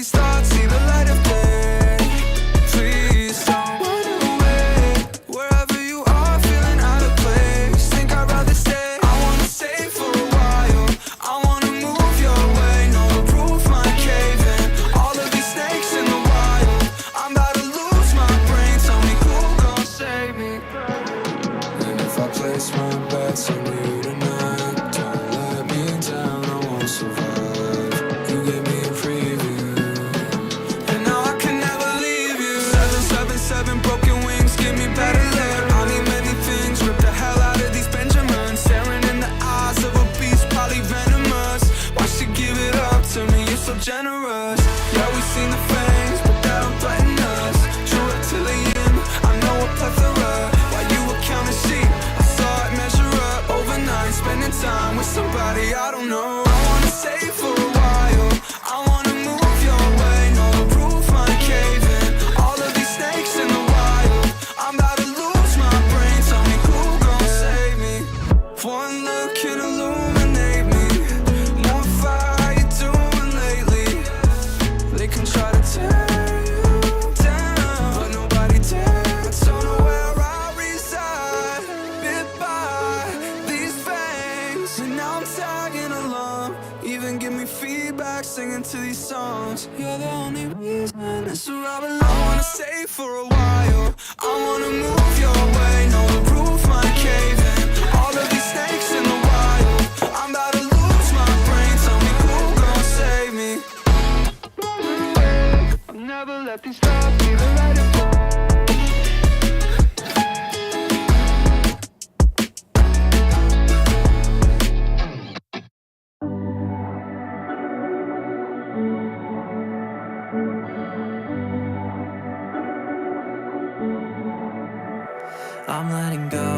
these thoughts see the light of day. Please don't run away. Wherever you are, feeling out of place, think I'd rather stay. I wanna stay for a while. I wanna move your way. No, the roof might cave in. All of these snakes in the wild. I'm about to lose my brain. Tell me who gon' save me. And if I place my bets on you tonight, don't let me down, I won't survive. You gave me a preview, and now I can never leave you. 777 broken wings, give me better luck. I need many things, rip the hell out of these Benjamins. Staring in the eyes of a beast, probably venomous. Why she give it up to me, you're so generous. Yeah, we seen the fangs, but that don't threaten us. True reptilian, I know a plethora. While you were counting sheep, I saw it measure up overnight. Spending time with somebody I don't know. I wanna stay for a while. I wanna move your way. No, the roof might cave in. All of these snakes in the wild. I'm about to lose my brain. Tell me who gon' save me. One look can illuminate me. More fire, how you doing lately? They can try to tear you down, but nobody dares. Don't know where I reside. Bit by these fangs, and now I'm tagging along. Even give me feedback, singing to these songs. You're the only reason that's where I belong. I wanna stay for a while. I wanna move your way. No, the roof might cave in. All of these snakes in the wild. I'm about to lose my brain. Tell me who gon' save me. I've never let these thoughts be the light of day. I'm letting go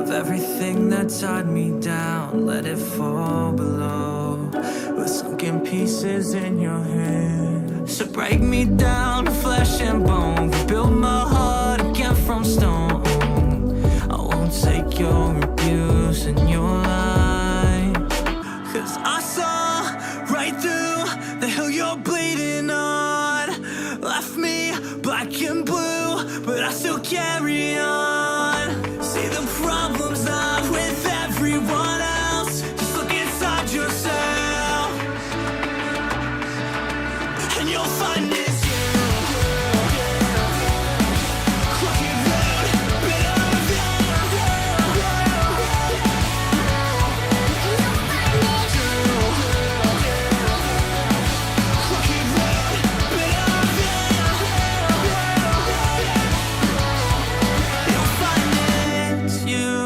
of everything that tied me down. Let it fall below with sunken pieces in your hand. So break me down to flesh and bone, rebuild my heart again from stone. I won't take your abuse and your lies, 'cause I saw right through the hill you're bleeding on. Left me black and blue, but I still carry on. See the problems not with everyone else. Just look inside yourself, and you'll find it's you. Crooked road, bit of you. Crooked road, bit of you. You'll find it's you.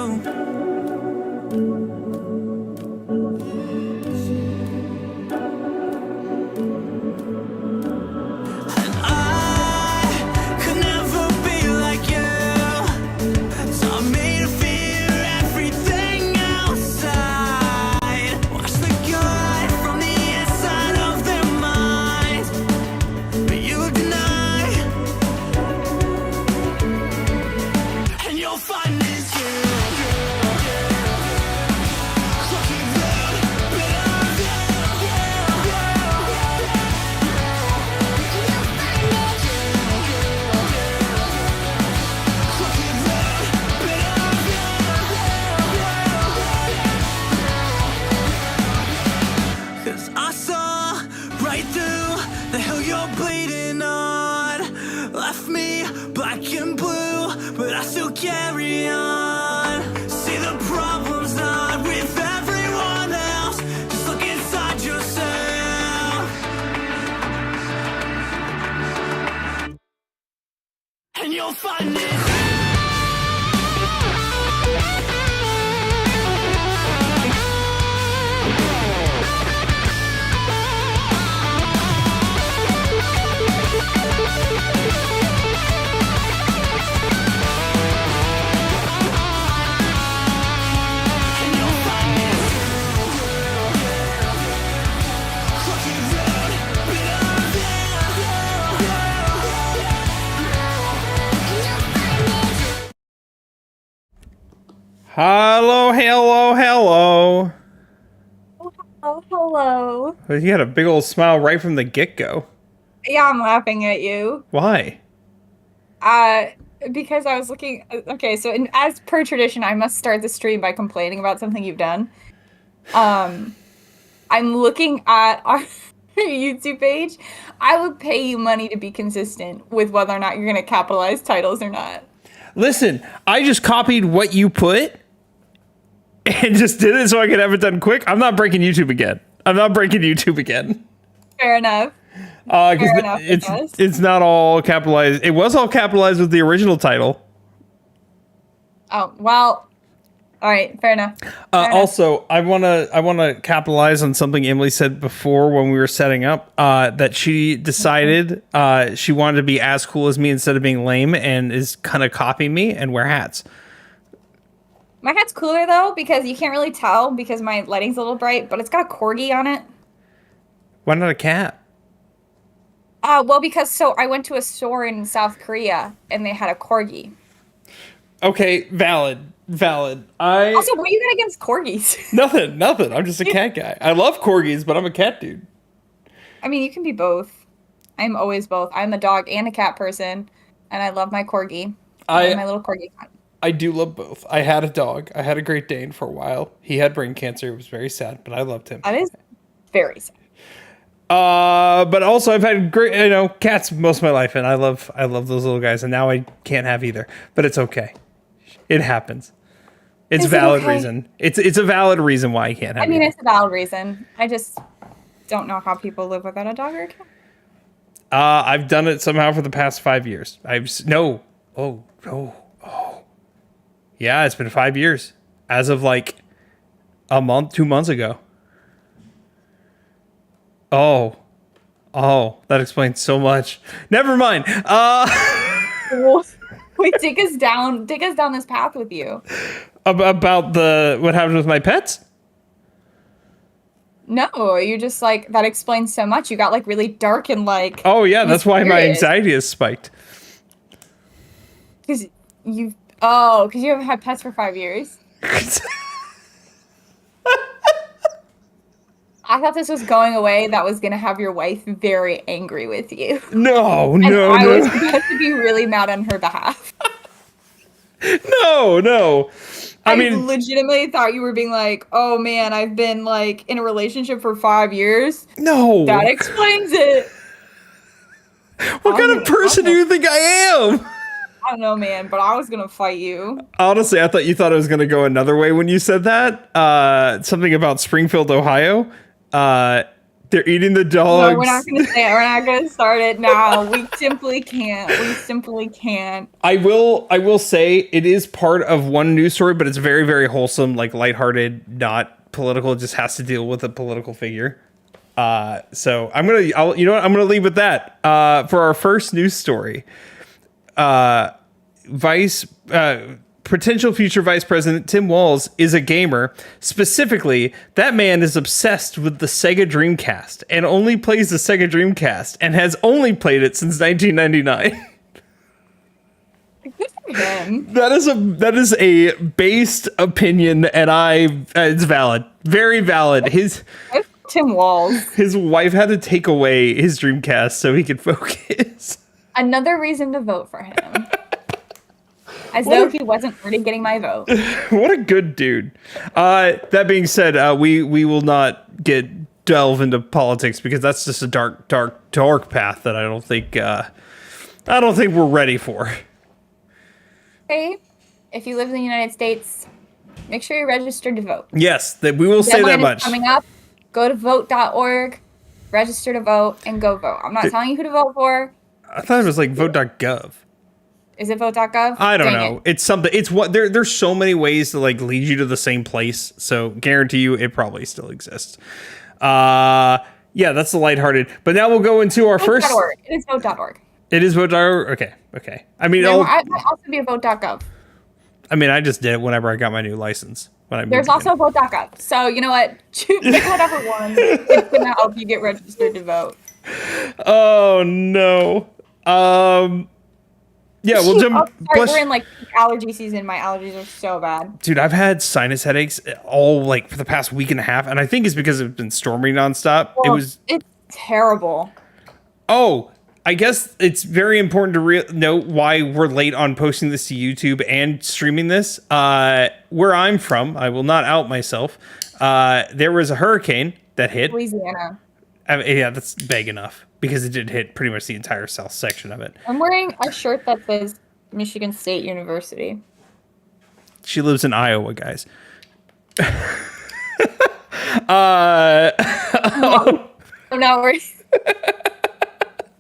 And I could never be like you. Taught me to fear everything outside. Watch the good from the inside of their minds, but you deny, and you'll find it's you. Crooked road, bit of you. Crooked road, bit of you. 'Cause I saw right through the hill you're bleeding on. Left me black and blue, but I still carry on. See the problems not with everyone else. Just look inside yourself, and you'll find it. And you'll find it. Crooked road, bit of you. Hello, hello, hello. Oh, hello. You had a big old smile right from the get-go. Yeah, I'm laughing at you. Why? Uh, because I was looking. Okay, so as per tradition, I must start the stream by complaining about something you've done. Um, I'm looking at our YouTube page. I would pay you money to be consistent with whether or not you're going to capitalize titles or not. Listen, I just copied what you put and just did it so I could have it done quick. I'm not breaking YouTube again. Fair enough. Because Fair enough, I guess. it's not all capitalized. It was all capitalized with the original title. Oh, well. All right, fair enough. Fair enough. Also, I wanna capitalize on something Emily said before when we were setting up. That she decided she wanted to be as cool as me instead of being lame, and is kind of copying me and wear hats. My hat's cooler though because you can't really tell because my lighting's a little bright, but it's got a corgi on it. Why not a cat? Well, because I went to a store in South Korea and they had a corgi. Okay, valid. Also, what do you got against corgis? Nothing. I'm just a cat guy. I love corgis, but I'm a cat dude. I mean, you can be both. I'm always both. I'm a dog and a cat person, and I love my corgi. And my little corgi cat. I do love both. I had a dog. I had a Great Dane for a while. He had brain cancer. It was very sad, but I loved him. That is very sad. But also I've had great, cats most of my life, and I love those little guys, and now I can't have either. But it's okay. It happens. It's a valid reason. It's a valid reason why I can't have. I mean, either. it's a valid reason. I just don't know how people live without a dog or a cat. I've done it somehow for the past 5 years. Yeah, it's been 5 years as of like a month, 2 months ago. Oh, that explains so much. Never mind. Wait, take us down this path with you. About what happened with my pets? No, you just that explains so much. You got really dark and Oh yeah, that's why my anxiety has spiked. Because you haven't had pets for 5 years. I thought this was going away. That was gonna have your wife very angry with you. No. I was about to be really mad on her behalf. No. I mean, legitimately thought you were being oh man, I've been in a relationship for 5 years. No. That explains it. What kind of person do you think I am? I don't know, man, but I was gonna fight you. Honestly, I thought you thought it was gonna go another way when you said that. Something about Springfield, Ohio. They're eating the dogs. No, we're not gonna start it now. We simply can't. I will say it is part of one news story, but it's very, very wholesome, lighthearted, not political. It just has to deal with a political figure. So I'm gonna leave with that. For our first news story, potential future Vice President Tim Walz is a gamer. Specifically, that man is obsessed with the Sega Dreamcast and only plays the Sega Dreamcast and has only played it since 1999. Good for him. That is a based opinion, and it's valid, very valid. Tim Walz. His wife had to take away his Dreamcast so he could focus. Another reason to vote for him. As though he wasn't already getting my vote. What a good dude. That being said, we will not delve into politics because that's just a dark path that I don't think we're ready for. Okay, if you live in the United States, make sure you're registered to vote. Yes, we will say that much. Coming up, go to vote.org, register to vote, and go vote. I'm not telling you who to vote for. I thought it was vote.gov. Is it vote.gov? I don't know. It's something. It's what there's so many ways to lead you to the same place. So guarantee you it probably still exists. Yeah, that's the lighthearted. But now we'll go into our first. It is vote.org. It is vote.org. Okay. I mean, it might also be a vote.gov. I mean, I just did it whenever I got my new license. There's also vote.gov. So you know what? Pick whatever one. It's gonna help you get registered to vote. Oh no. Yeah, we'll jump. Oh, sorry, Plus, we're in like allergy season. My allergies are so bad. dude, I've had sinus headaches all like for the past week and a half, and I think it's because it's been storming nonstop. It's terrible. Oh, I guess it's very important to note why we're late on posting this to YouTube and streaming this. Where I'm from, I will not out myself. There was a hurricane that hit Louisiana. Yeah, that's vague enough because it did hit pretty much the entire south section of it. I'm wearing a shirt that says Michigan State University. She lives in Iowa, guys. I'm not worried.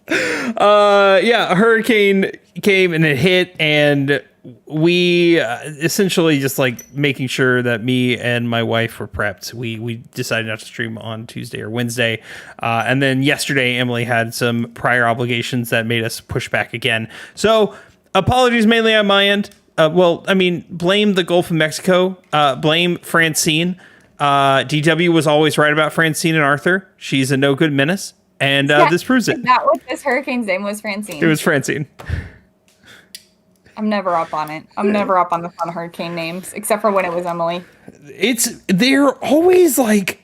Yeah, a hurricane came and it hit, and we essentially just like making sure that me and my wife were prepped. We decided not to stream on Tuesday or Wednesday, and then yesterday Emily had some prior obligations that made us push back again. So apologies mainly on my end. Well, I mean, blame the Gulf of Mexico. Blame Francine. DW was always right about Francine and Arthur. She's a no good menace. And this proves it. That was this hurricane's name was Francine. It was Francine. I'm never up on it. I'm never up on the fun hurricane names, except for when it was Emily. They're always like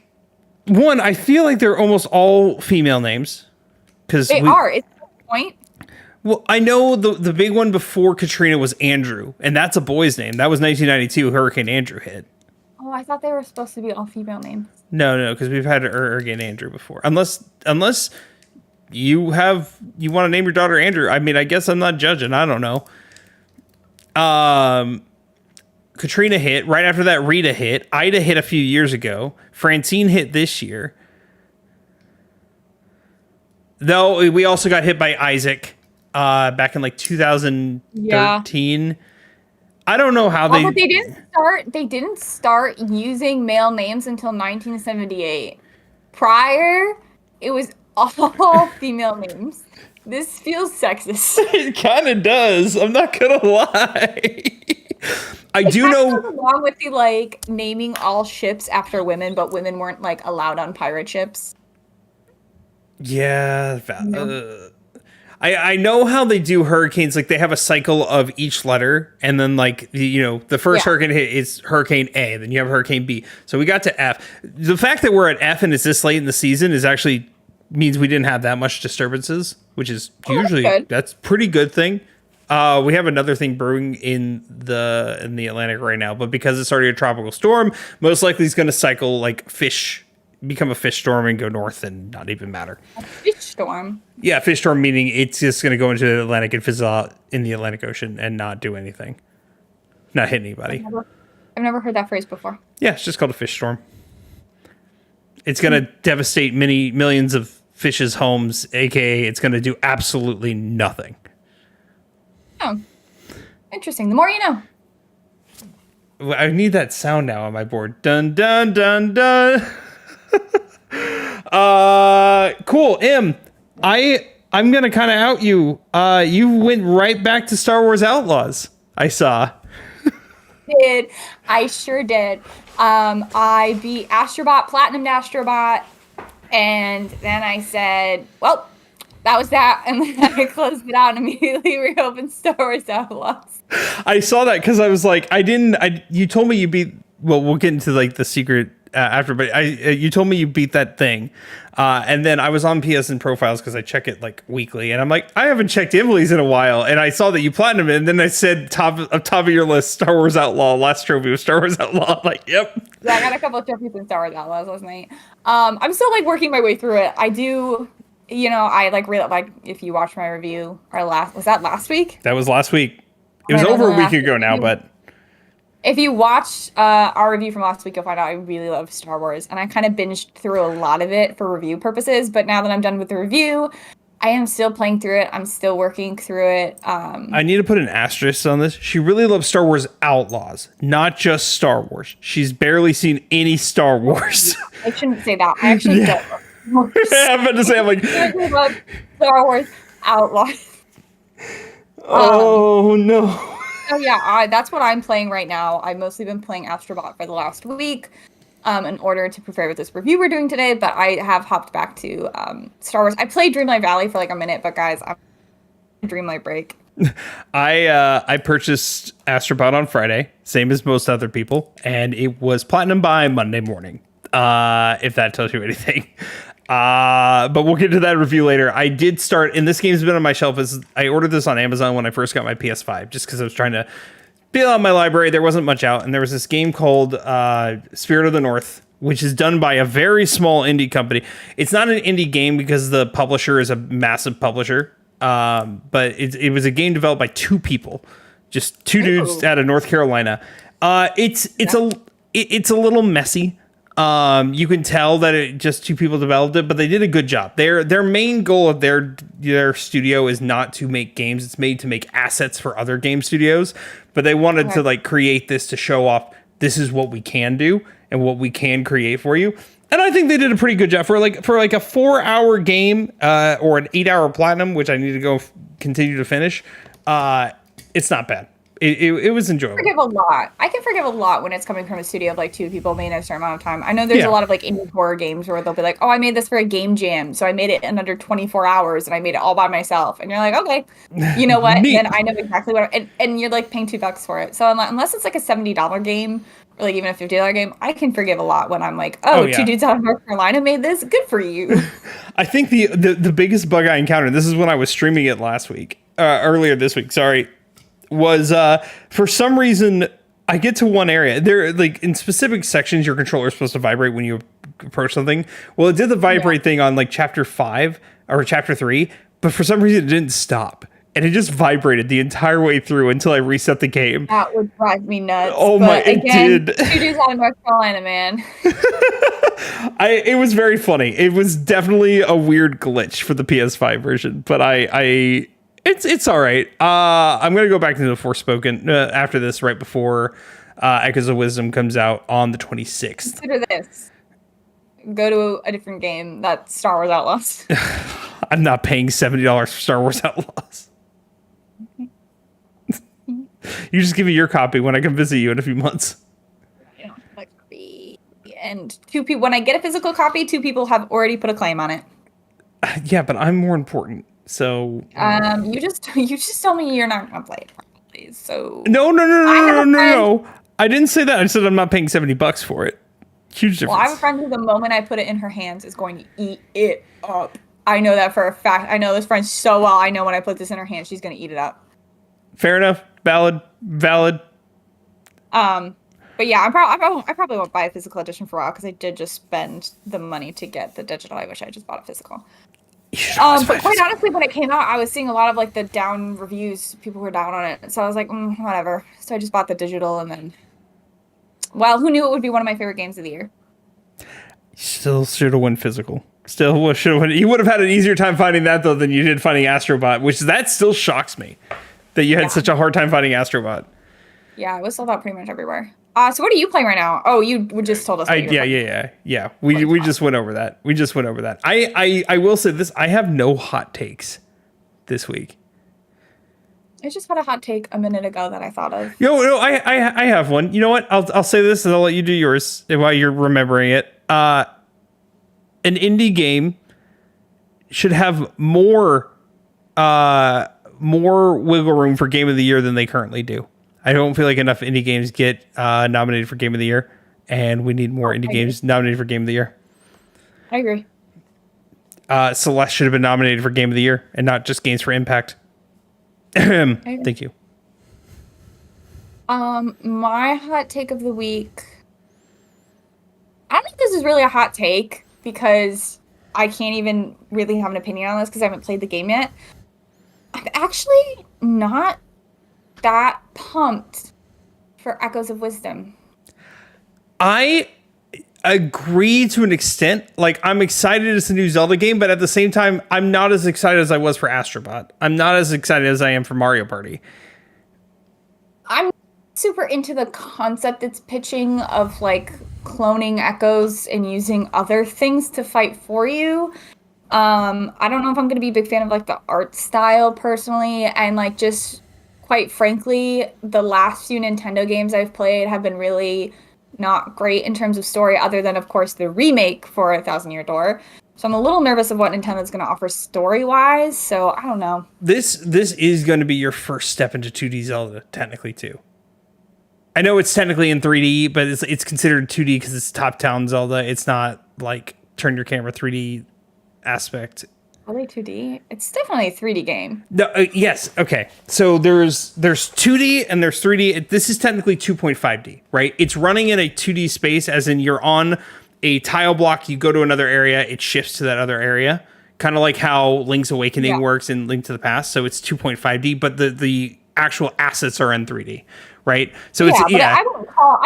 one. I feel like they're almost all female names because They are. It's the point. Well, I know the big one before Katrina was Andrew, and that's a boy's name. That was 1992. Hurricane Andrew hit. Oh, I thought they were supposed to be all female names. No, because we've had Hurricane Andrew before. Unless you want to name your daughter Andrew. I mean, I guess I'm not judging. I don't know. Katrina hit. Right after that, Rita hit. Ida hit a few years ago. Francine hit this year. Though we also got hit by Isaac back in like 2013. Yeah. I don't know how but they didn't start using male names until 1978. Prior, it was all female names. This feels sexist. It kind of does. I'm not gonna lie. I do know. Along with the like naming all ships after women, but women weren't like allowed on pirate ships. Yeah. I know how they do hurricanes. Like they have a cycle of each letter, and then like the first hurricane hit is Hurricane A, then you have Hurricane B. So we got to F. The fact that we're at F and it's this late in the season is actually means we didn't have that much disturbances, which is usually that's pretty good thing. We have another thing brewing in the Atlantic right now, but because it's already a tropical storm, most likely it's going to cycle like become a fish storm and go north and not even matter. A fish storm? Yeah, fish storm meaning it's just going to go into the Atlantic and fizzle out in the Atlantic Ocean and not do anything. Not hit anybody. I've never heard that phrase before. Yeah, it's just called a fish storm. It's going to devastate millions of fishes' homes, aka it's going to do absolutely nothing. Oh, interesting. The more you know. I need that sound now on my board. Dun, dun, dun, dun. Cool. I'm gonna kind of out you. You went right back to Star Wars Outlaws. I saw. I sure did. I beat Astrobot, Platinum Astrobot, and then I said, well, that was that, and then I closed it out and immediately reopened Star Wars Outlaws. I saw that because I was like, you told me you beat. Well, we'll get into like the secret after, but you told me you beat that thing, and then I was on PSN profiles because I check it like weekly, and I'm like, I haven't checked Emily's in a while, and I saw that you platinum it, and then I said top of your list, Star Wars Outlaw, last trophy was Star Wars Outlaw. I'm like, yep. Yeah, I got a couple of trophies in Star Wars Outlaws last night. I'm still like working my way through it. I do, I like really like if you watched my review was that last week? That was last week. It was over a week ago now, but. If you watch our review from last week, you'll find out I really love Star Wars, and I kind of binged through a lot of it for review purposes, but now that I'm done with the review, I am still playing through it. I'm still working through it. I need to put an asterisk on this. She really loves Star Wars Outlaws, not just Star Wars. She's barely seen any Star Wars. I shouldn't say that. I actually don't love Star Wars. I'm about to say, I'm like... I love Star Wars Outlaws. Oh, no. Oh yeah, that's what I'm playing right now. I've mostly been playing Astrobot for the last week in order to prepare with this review we're doing today, but I have hopped back to Star Wars. I played Dreamlight Valley for like a minute, but guys, I'm on a Dreamlight break. I purchased Astrobot on Friday, same as most other people, and it was platinum by Monday morning. If that tells you anything. But we'll get to that review later. I did start, and this game's been on my shelf. I ordered this on Amazon when I first got my PS5, just because I was trying to build out my library. There wasn't much out, and there was this game called Spirit of the North, which is done by a very small indie company. It's not an indie game because the publisher is a massive publisher, but it was a game developed by two people, just two dudes out of North Carolina. It's a little messy. You can tell that it just two people developed it, but they did a good job. Their main goal of their studio is not to make games. It's made to make assets for other game studios, but they wanted to like create this to show off this is what we can do and what we can create for you. And I think they did a pretty good job for like a 4-hour game, or an 8-hour platinum, which I need to go continue to finish. It's not bad. It was enjoyable. I can forgive a lot when it's coming from a studio of like two people made in a certain amount of time. I know there's a lot of like indie horror games where they'll be like, oh, I made this for a game jam, so I made it in under 24 hours and I made it all by myself. And you're like, okay, you know what? Then I know exactly what. And you're like paying $2 for it. So unless it's like a $70 game or like even a $50 game, I can forgive a lot when I'm like, two dudes out of North Carolina made this. Good for you. I think the biggest bug I encountered, this is when I was streaming it earlier this week. Sorry. Was for some reason I get to one area there, like in specific sections your controller is supposed to vibrate when you approach something. Well, it did the vibrate thing on like chapter 5 or chapter 3, but for some reason it didn't stop and it just vibrated the entire way through until I reset the game. That would drive me nuts. It did. Two dudes out of North Carolina, man. It was very funny. It was definitely a weird glitch for the PS5 version, but It's all right. I'm going to go back to the Forspoken after this, right before Echoes of Wisdom comes out on the 26th. Consider this. Go to a different game that's Star Wars Outlaws. I'm not paying $70 for Star Wars Outlaws. You just give me your copy when I come visit you in a few months. You know, like, and two people. When I get a physical copy, two people have already put a claim on it. Yeah, but I'm more important. So you just told me you're not gonna play it properly. So no. I didn't say that. I said I'm not paying $70 for it. Huge difference. Well, I have a friend who the moment I put it in her hands is going to eat it up. I know that for a fact. I know this friend so well. I know when I put this in her hands, she's gonna eat it up. Fair enough. Valid. But yeah, I probably won't buy a physical edition for a while because I did just spend the money to get the digital. I wish I just bought a physical. But quite honestly, when it came out, I was seeing a lot of like the down reviews. People were down on it, so I was like, whatever. So I just bought the digital, and then, well, who knew it would be one of my favorite games of the year? Still should have won physical. Still should have won. You would have had an easier time finding that though than you did finding Astrobot, which that still shocks me that you had such a hard time finding Astrobot. Yeah, it was sold out pretty much everywhere. So what are you playing right now? Oh, you just told us. Yeah. We just went over that. I will say this. I have no hot takes this week. I just had a hot take a minute ago that I thought of. No, I have one. You know what? I'll say this and I'll let you do yours while you're remembering it. An indie game should have more wiggle room for Game of the Year than they currently do. I don't feel like enough indie games get nominated for Game of the Year, and we need more indie games nominated for Game of the Year. I agree. Celeste should have been nominated for Game of the Year, and not just Games for Impact. Thank you. My hot take of the week. I don't think this is really a hot take because I can't even really have an opinion on this because I haven't played the game yet. I'm actually not that pumped for Echoes of Wisdom. I agree to an extent. Like, I'm excited it's a new Zelda game, but at the same time, I'm not as excited as I was for Astrobot. I'm not as excited as I am for Mario Party. I'm super into the concept it's pitching of like cloning echoes and using other things to fight for you. I don't know if I'm going to be a big fan of like the art style personally, and like just quite frankly, the last few Nintendo games I've played have been really not great in terms of story, other than, of course, the remake for A Thousand Year Door. So I'm a little nervous of what Nintendo's going to offer story-wise. So I don't know. This is going to be your first step into 2D Zelda, technically, too. I know it's technically in 3D, but it's considered 2D because it's top-down Zelda. It's not like turn your camera 3D aspect. Are they 2D? It's definitely a 3D game. No, yes. Okay. So there's 2D and there's 3D. This is technically 2.5D, right? It's running in a 2D space, as in you're on a tile block. You go to another area, it shifts to that other area, kind of like how Link's Awakening works in Link to the Past. So it's 2.5D, but the actual assets are in 3D, right? So I wouldn't call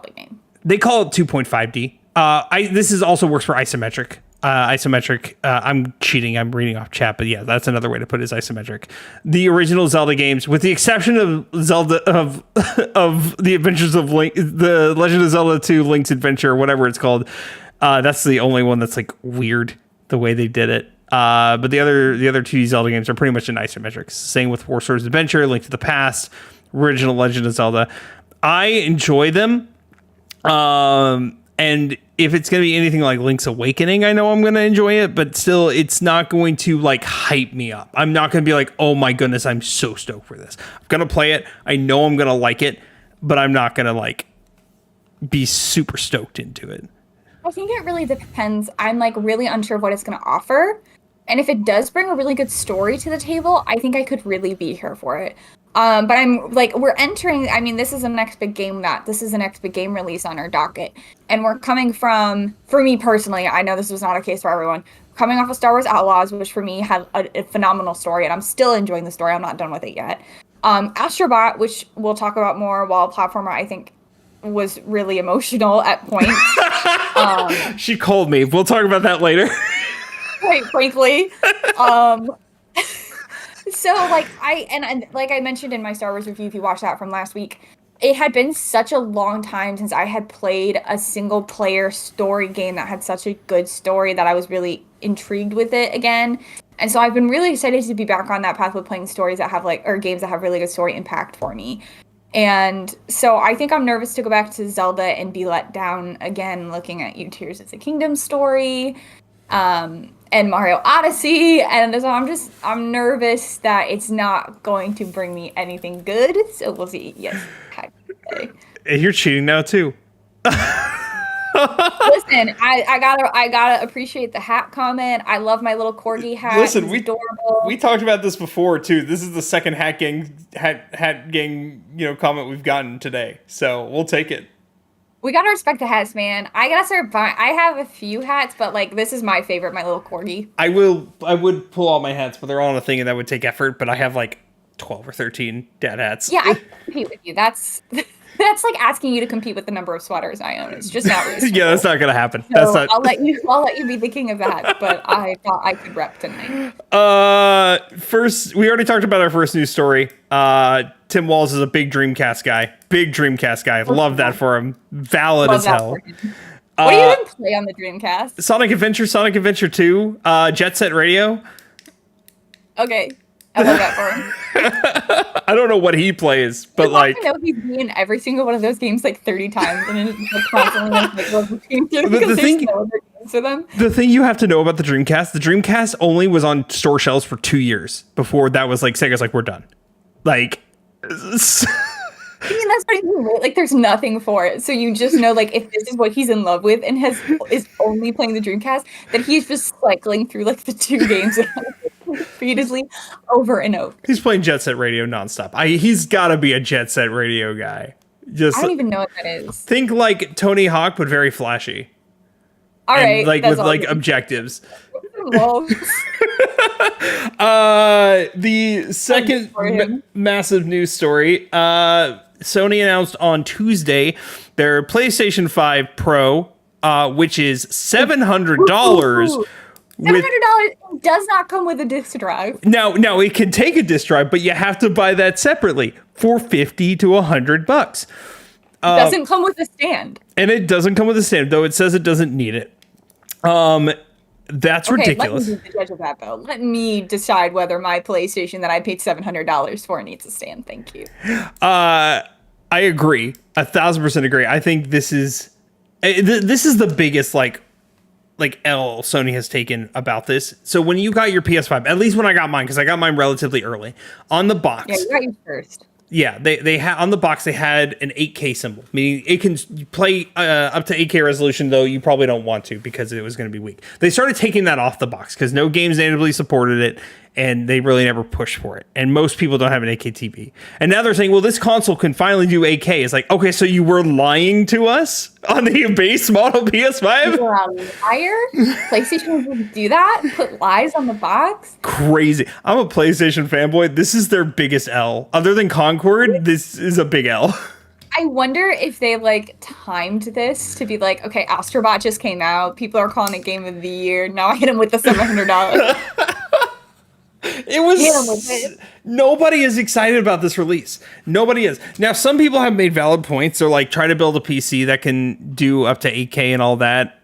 it a game. They call it 2.5D. This is also works for isometric. I'm cheating. I'm reading off chat, but yeah, that's another way to put it, is isometric. The original Zelda games, with the exception of Zelda of the Adventures of Link, the Legend of Zelda 2: Link's Adventure, or whatever it's called, that's the only one that's like weird the way they did it. But the other 2D Zelda games are pretty much in isometrics. Same with Four Swords Adventure, Link to the Past, original Legend of Zelda. I enjoy them. And if it's going to be anything like Link's Awakening, I know I'm going to enjoy it, but still, it's not going to like hype me up. I'm not going to be like, oh my goodness, I'm so stoked for this. I'm going to play it. I know I'm going to like it, but I'm not going to like be super stoked into it. I think it really depends. I'm like really unsure of what it's going to offer. And if it does bring a really good story to the table, I think I could really be here for it. But I'm like, we're entering, I mean, this is the next big game release on our docket. And we're coming from, for me personally, I know this was not a case for everyone, coming off of Star Wars Outlaws, which for me had a phenomenal story, and I'm still enjoying the story. I'm not done with it yet. Astro Bot, which we'll talk about more, while platformer, I think was really emotional at points. She called me. We'll talk about that later. Quite frankly. So, like, like I mentioned in my Star Wars review, if you watched that from last week, it had been such a long time since I had played a single-player story game that had such a good story that I was really intrigued with it again. And so I've been really excited to be back on that path with playing stories that have, like, or games that have really good story impact for me. And so I think I'm nervous to go back to Zelda and be let down again looking at Tears of the Kingdom story. And Mario Odyssey, and so I'm nervous that it's not going to bring me anything good, so we'll see. Yes, you're cheating now too. Listen, I gotta appreciate the hat comment. I love my little corgi hat. Listen, adorable. We talked about this before too. This is the second hat gang comment we've gotten today, so we'll take it. We gotta respect the hats, man. I gotta start buying. I have a few hats, but like this is my favorite, my little corgi. I would pull all my hats, but they're all on a thing, and that would take effort. But I have like 12 or 13 dad hats. Yeah, I compete with you. That's like asking you to compete with the number of sweaters I own. It's just not reasonable. Yeah, that's not gonna happen. So that's not. I'll let you be the king of that. But I thought I could rep tonight. First, we already talked about our first news story. Tim Walz is a big Dreamcast guy. Love that for him. Valid as hell. What do you even play on the Dreamcast? Sonic Adventure 2, Jet Set Radio. Okay. I love that for him. I don't know what he plays, but like I know he's been in every single one of those games like 30 times and it's like constantly like goes between two because there's no other games for them. The thing you have to know about the Dreamcast only was on store shelves for 2 years before that was like Sega's like, we're done. Like I mean, that's what I mean, right? Like, there's nothing for it. So you just know, like, if this is what he's in love with and is only playing the Dreamcast, that he's just cycling through, like, the two games repeatedly over and over. He's playing Jet Set Radio nonstop. He's got to be a Jet Set Radio guy. I don't even know what that is. Think like Tony Hawk, but very flashy. All right. Like, with, like, objectives. The second massive news story, Sony announced on Tuesday their PlayStation 5 Pro, which is $700. $700 does not come with a disc drive. Now it can take a disc drive, but you have to buy that separately for $50 to $100. It doesn't come with a stand. And it doesn't come with a stand, though it says it doesn't need it. That's ridiculous. Let me be the judge of that, though. Let me decide whether my PlayStation that I paid $700 for needs a stand. Thank you. I agree. 1,000% agree. I think this is the biggest like like L Sony has taken about this. So when you got your PS5, at least when I got mine, because I got mine relatively early, on the box. Yeah, you got yours first. Yeah, they had on the box they had an 8K symbol, meaning it can play up to 8K resolution. Though you probably don't want to because it was going to be weak. They started taking that off the box because no games natively supported it, and they really never pushed for it. And most people don't have an 8K TV. And now they're saying, well, this console can finally do 8K. It's like, okay, so you were lying to us on the base model PS5? You're a liar? PlayStation would do that? Put lies on the box? Crazy. I'm a PlayStation fanboy. This is their biggest L. Other than Concord, this is a big L. I wonder if they like timed this to be like, okay, Astrobot just came out. People are calling it Game of the Year. Now I hit him with the $700. It was nobody is excited about this release. Nobody is. Now some people have made valid points. They're like, try to build a PC that can do up to 8K and all that,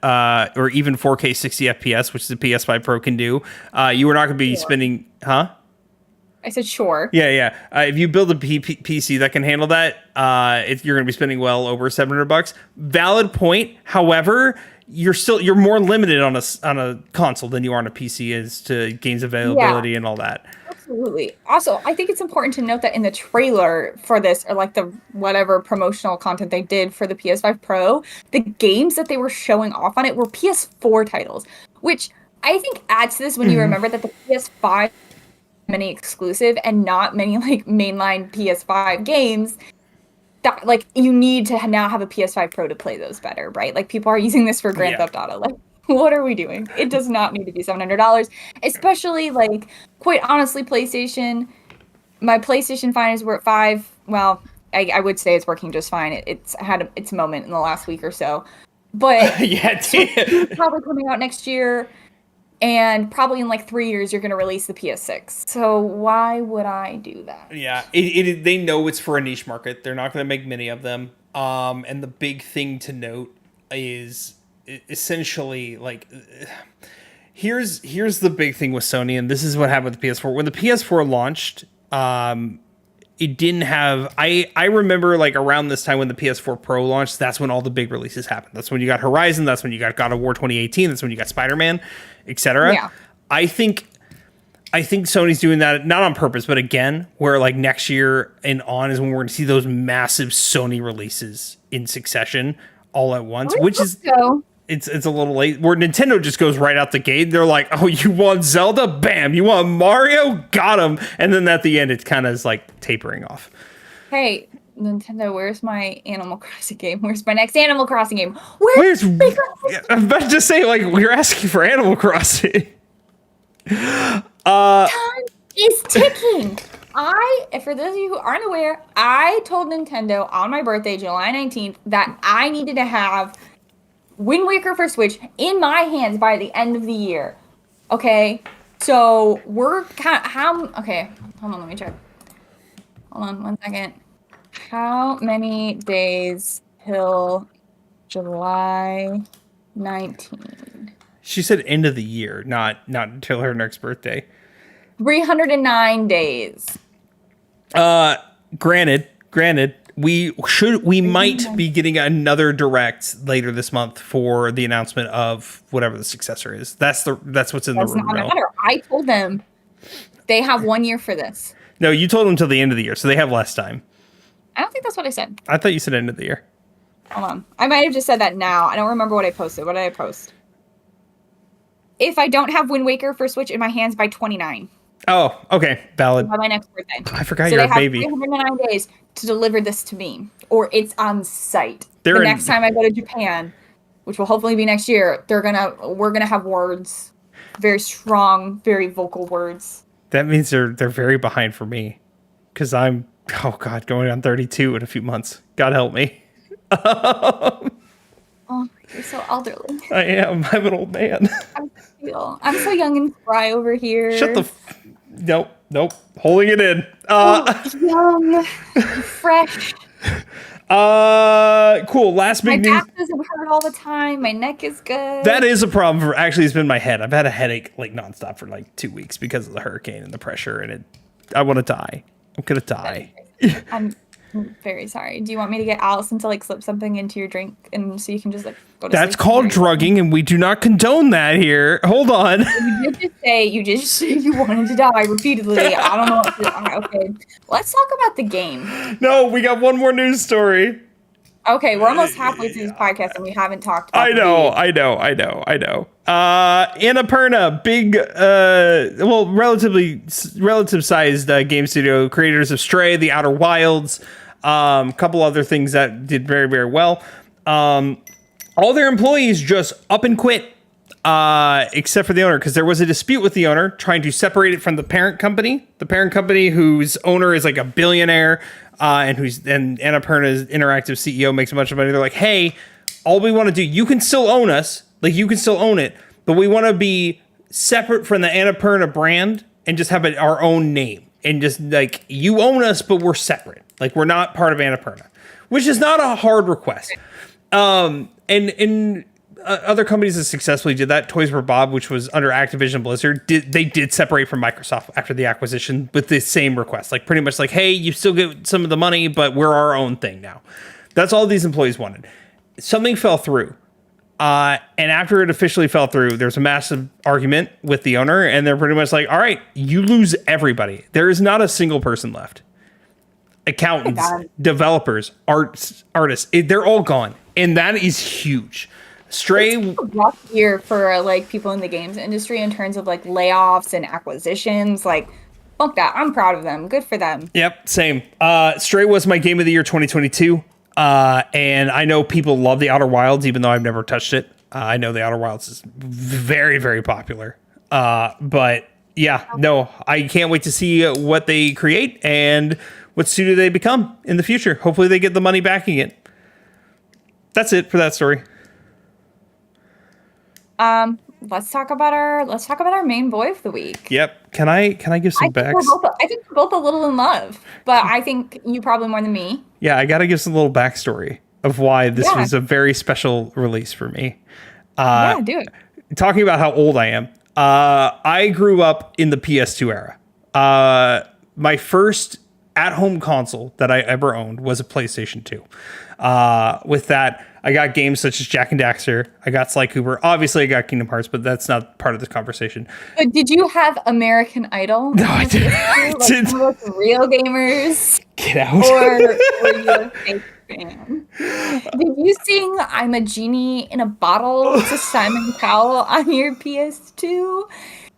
or even 4K 60 FPS, which the PS5 Pro can do. You are not going to be spending, huh? I said sure. Yeah. If you build a PC that can handle that, you're going to be spending well over $700. Valid point. However, you're more limited on a console than you are on a PC as to games availability and all that. Absolutely. Also, I think it's important to note that in the trailer for this, or like the whatever promotional content they did for the PS5 Pro, the games that they were showing off on it were PS4 titles, which I think adds to this when you remember that the PS5 many exclusive and not many like mainline PS5 games. That like you need to now have a PS5 Pro to play those better, right? Like people are using this for Grand Theft Auto. Like, what are we doing? It does not need to be $700, especially like quite honestly, PlayStation. My PlayStation 5. Well, I would say it's working just fine. It's had its moment in the last week or so, but it's probably coming out next year. And probably in like 3 years, you're going to release the PS6. So why would I do that? Yeah, they know it's for a niche market. They're not going to make many of them. And the big thing to note is essentially like, here's the big thing with Sony, and this is what happened with the PS4. When the PS4 launched, it didn't have. I remember like around this time when the PS4 Pro launched, that's when all the big releases happened. That's when you got Horizon. That's when you got God of War 2018. That's when you got Spider-Man, etc. Yeah. I think Sony's doing that not on purpose, but again, where like next year and on is when we're going to see those massive Sony releases in succession all at once, which is it's a little late. Where Nintendo just goes right out the gate. They're like, oh, you want Zelda? Bam. You want Mario? Got him. And then at the end, it kind of is like tapering off. Hey, Nintendo, where's my Animal Crossing game? Where's my next Animal Crossing game? I'm about to say, like, we're asking for Animal Crossing. Time is ticking. For those of you who aren't aware, I told Nintendo on my birthday, July 19th, that I needed to have Wind Waker for Switch in my hands by the end of the year. Okay, so we're okay, hold on, let me check. Hold on 1 second. How many days till July 19? She said end of the year, not until her next birthday. 309 days. Granted, we might be getting another direct later this month for the announcement of whatever the successor is. That's what's in the rumor mill. I told them they have 1 year for this. No, you told them till the end of the year, so they have less time. I don't think that's what I said. I thought you said end of the year. Hold on. I might have just said that now. I don't remember what I posted. What did I post? If I don't have Wind Waker for Switch in my hands by 29. Oh, okay. Valid. By my next birthday. I forgot you're a baby. They have 309 days to deliver this to me, or it's on site. Next time I go to Japan, which will hopefully be next year, we're gonna have words, very strong, very vocal words. That means they're very behind for me, because I'm going on 32 in a few months. God help me. Oh, you're so elderly. I am. I'm an old man. I'm so young and spry over here. Shut the. Nope. Holding it in. Young, fresh. Cool. Last big news. My back doesn't hurt all the time. My neck is good. That is a problem. Actually, it's been my head. I've had a headache like nonstop for like 2 weeks because of the hurricane and the pressure, and I want to die. I'm gonna die. I'm very sorry. Do you want me to get Allison to like slip something into your drink and so you can just like go to That's sleep? called drugging, and we do not condone that here. Hold on. You just say you wanted to die repeatedly. I don't know what to, okay. Let's talk about the game. No, we got one more news story. Okay, we're almost halfway through this podcast and we haven't talked about I know. Annapurna, big, relative sized game studio, creators of Stray, The Outer Wilds, couple other things that did very, very well. All their employees just up and quit, except for the owner, because there was a dispute with the owner trying to separate it from the parent company. The parent company, whose owner is like a billionaire, and Annapurna's interactive CEO makes a bunch of money. They're like, hey, all we want to do, you can still own us, like you can still own it, but we want to be separate from the Annapurna brand and just have our own name. And just like, you own us, but we're separate. Like, we're not part of Annapurna, which is not a hard request. And other companies that successfully did that, Toys for Bob, which was under Activision Blizzard, did separate from Microsoft after the acquisition with the same request. Like, pretty much like, hey, you still get some of the money, but we're our own thing now. That's all these employees wanted. Something fell through. And after it officially fell through, there's a massive argument with the owner, and they're pretty much like, all right, you lose everybody. There is not a single person left. Accountants, developers, artists, they're all gone. And that is huge. Stray, it's a rough year for like people in the games industry in terms of like layoffs and acquisitions. Like, fuck that. I'm proud of them. Good for them. Yep, same. Stray was my game of the year 2022. And I know people love The Outer Wilds, even though I've never touched it. I know The Outer Wilds is very, very popular. But yeah, no, I can't wait to see what they create and what studio they become in the future. Hopefully they get the money backing it. That's it for that story. Let's talk about our main boy of the week. Yep. Can I give some backs? I think we're both a little in love, but I think you probably more than me. Yeah, I got to give some little backstory of why this was a very special release for me. Yeah, do it. Talking about how old I am. I grew up in the PS2 era. My first at-home console that I ever owned was a PlayStation 2. With that, I got games such as Jak and Daxter. I got Sly Cooper. Obviously, I got Kingdom Hearts, but that's not part of this conversation. But did you have American Idol? No, I didn't. Like some of those real gamers? Get out. Or were you a fake fan? Did you sing I'm a Genie in a Bottle to Simon Cowell on your PS2?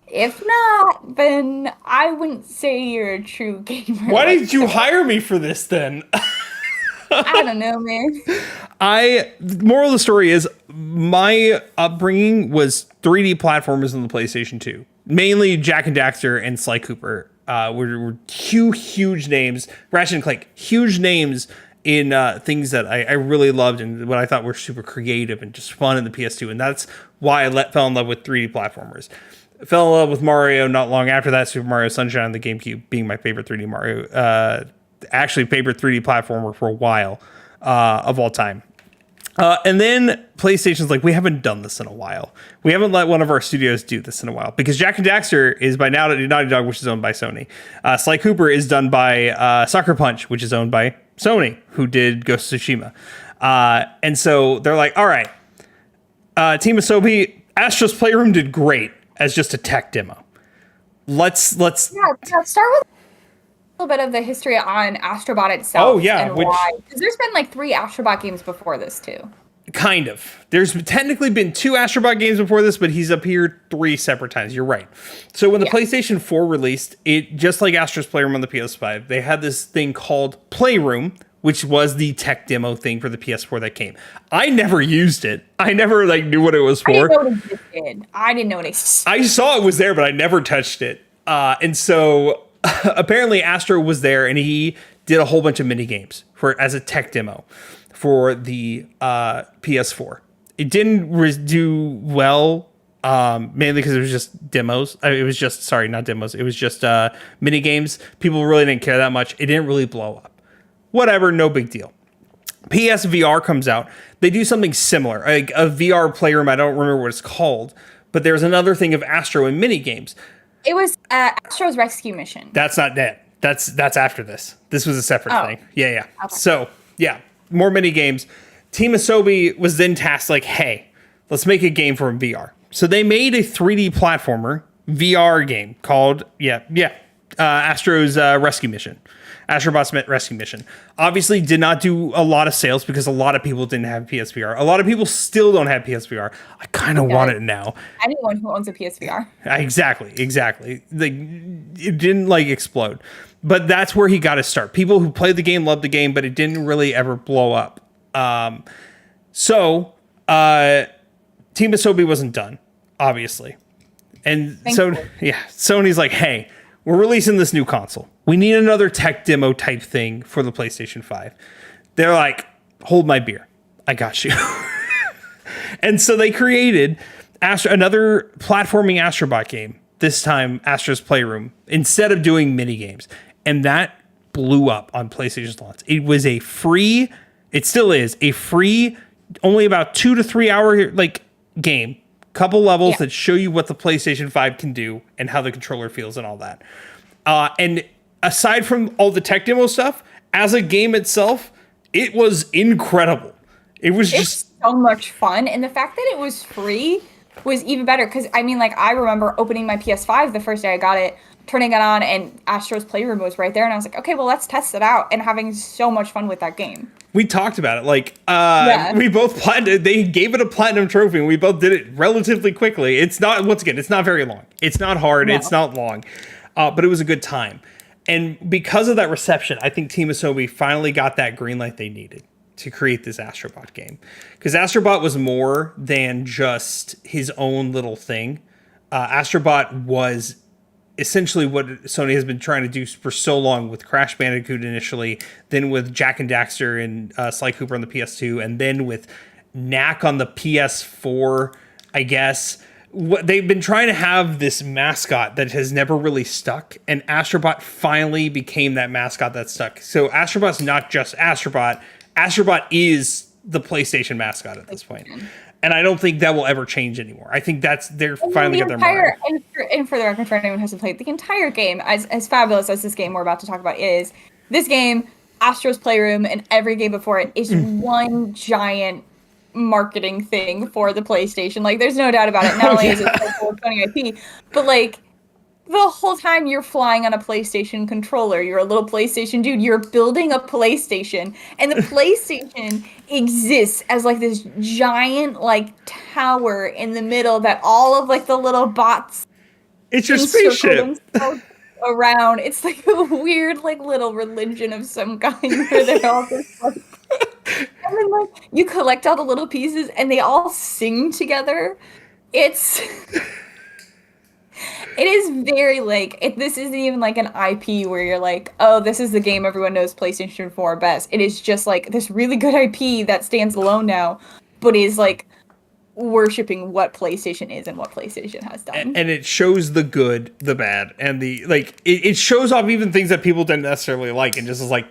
If not, then I wouldn't say you're a true gamer. Why did you hire me for this then? I don't know, man. Moral of the story is my upbringing was 3D platformers on the PlayStation 2. Mainly Jak and Daxter and Sly Cooper were huge names. Ratchet and Clank, huge names in things that I really loved and what I thought were super creative and just fun in the PS2. And that's why I fell in love with 3D platformers. I fell in love with Mario not long after that, Super Mario Sunshine on the GameCube being my favorite 3D Mario. Actually favorite 3D platformer for a while of all time. And then PlayStation's like, we haven't done this in a while. We haven't let one of our studios do this in a while. Because Jak and Daxter is by now Naughty Dog, which is owned by Sony. Sly Cooper is done by Sucker Punch, which is owned by Sony, who did Ghost of Tsushima. And so they're like, all right, Team Asobi, Astro's Playroom did great as just a tech demo. Let's start with a little bit of the history on Astrobot itself. Oh, yeah. And why. Because there's been like 3 Astrobot games before this, too. Kind of. There's technically been 2 Astrobot games before this, but he's appeared 3 separate times. You're right. So when the PlayStation 4 released, it just like Astro's Playroom on the PS5, they had this thing called Playroom, which was the tech demo thing for the PS4 that came. I never used it. I never knew what it was for. I didn't know it existed. I saw it was there, but I never touched it. And so apparently Astro was there and he did a whole bunch of mini games as a tech demo for the PS4. It didn't do well, mainly because it was just demos. It was just mini games. People really didn't care that much. It didn't really blow up. Whatever, no big deal. PSVR comes out. They do something similar, like a VR Playroom. I don't remember what it's called, but there's another thing of Astro in mini games. It was Astro's Rescue Mission. That's not that. That's after this. This was a separate Oh. thing. Yeah. Okay. So yeah, more mini games. Team Asobi was then tasked like, hey, let's make a game for VR. So they made a 3D platformer VR game called Astro's Rescue Mission. Astrobot's Rescue Mission. Obviously did not do a lot of sales because a lot of people didn't have PSVR. A lot of people still don't have PSVR. I kind of want it now. Anyone who owns a PSVR. Exactly. Like, it didn't like explode. But that's where he got his start. People who played the game loved the game, but it didn't really ever blow up. So Team Asobi wasn't done, obviously. And Sony's like, hey, we're releasing this new console. We need another tech demo type thing for the PlayStation 5. They're like, hold my beer. I got you. And so they created another platforming Astrobot game, this time Astro's Playroom, instead of doing mini games. And that blew up on PlayStation's launch. It was it still is a free, only about 2 to 3 hour game. Couple levels that show you what the PlayStation 5 can do and how the controller feels and all that. And aside from all the tech demo stuff, as a game itself, it was incredible. It's so much fun. And the fact that it was free was even better. Because, I mean, I remember opening my PS5 the first day I got it, turning it on, and Astro's Playroom was right there. And I was like, okay, well, let's test it out. And having so much fun with that game. We talked about it. We both they gave it a platinum trophy, and we both did it relatively quickly. It's not very long. It's not hard. No. It's not long. But it was a good time. And because of that reception, I think Team Asobi finally got that green light they needed to create this Astrobot game. Because Astrobot was more than just his own little thing. Astrobot was essentially what Sony has been trying to do for so long with Crash Bandicoot initially, then with Jak and Daxter and Sly Cooper on the PS2, and then with Knack on the PS4, I guess. They've been trying to have this mascot that has never really stuck, and Astrobot finally became that mascot that stuck. So Astrobot's not just Astrobot. Astrobot is the PlayStation mascot at this point. And I don't think that will ever change anymore. I think they're finally got their mark. And for the record, for anyone who hasn't played, the entire game, as fabulous as this game we're about to talk about is, this game, Astro's Playroom, and every game before it is one giant marketing thing for the PlayStation. There's no doubt about it. Not only is it full Sony IP, but the whole time you're flying on a PlayStation controller, you're a little PlayStation dude, you're building a PlayStation, and the PlayStation exists as this giant tower in the middle that all of the little bots, it's your spaceship around. It's a weird little religion of some kind where they're all just and then you collect all the little pieces and they all sing together. It is very this isn't even an IP where you're oh, this is the game everyone knows PlayStation 4 best. It is just this really good IP that stands alone now, but is worshipping what PlayStation is and what PlayStation has done. And it shows the good, the bad, and the it shows off even things that people didn't necessarily like, and just is wait,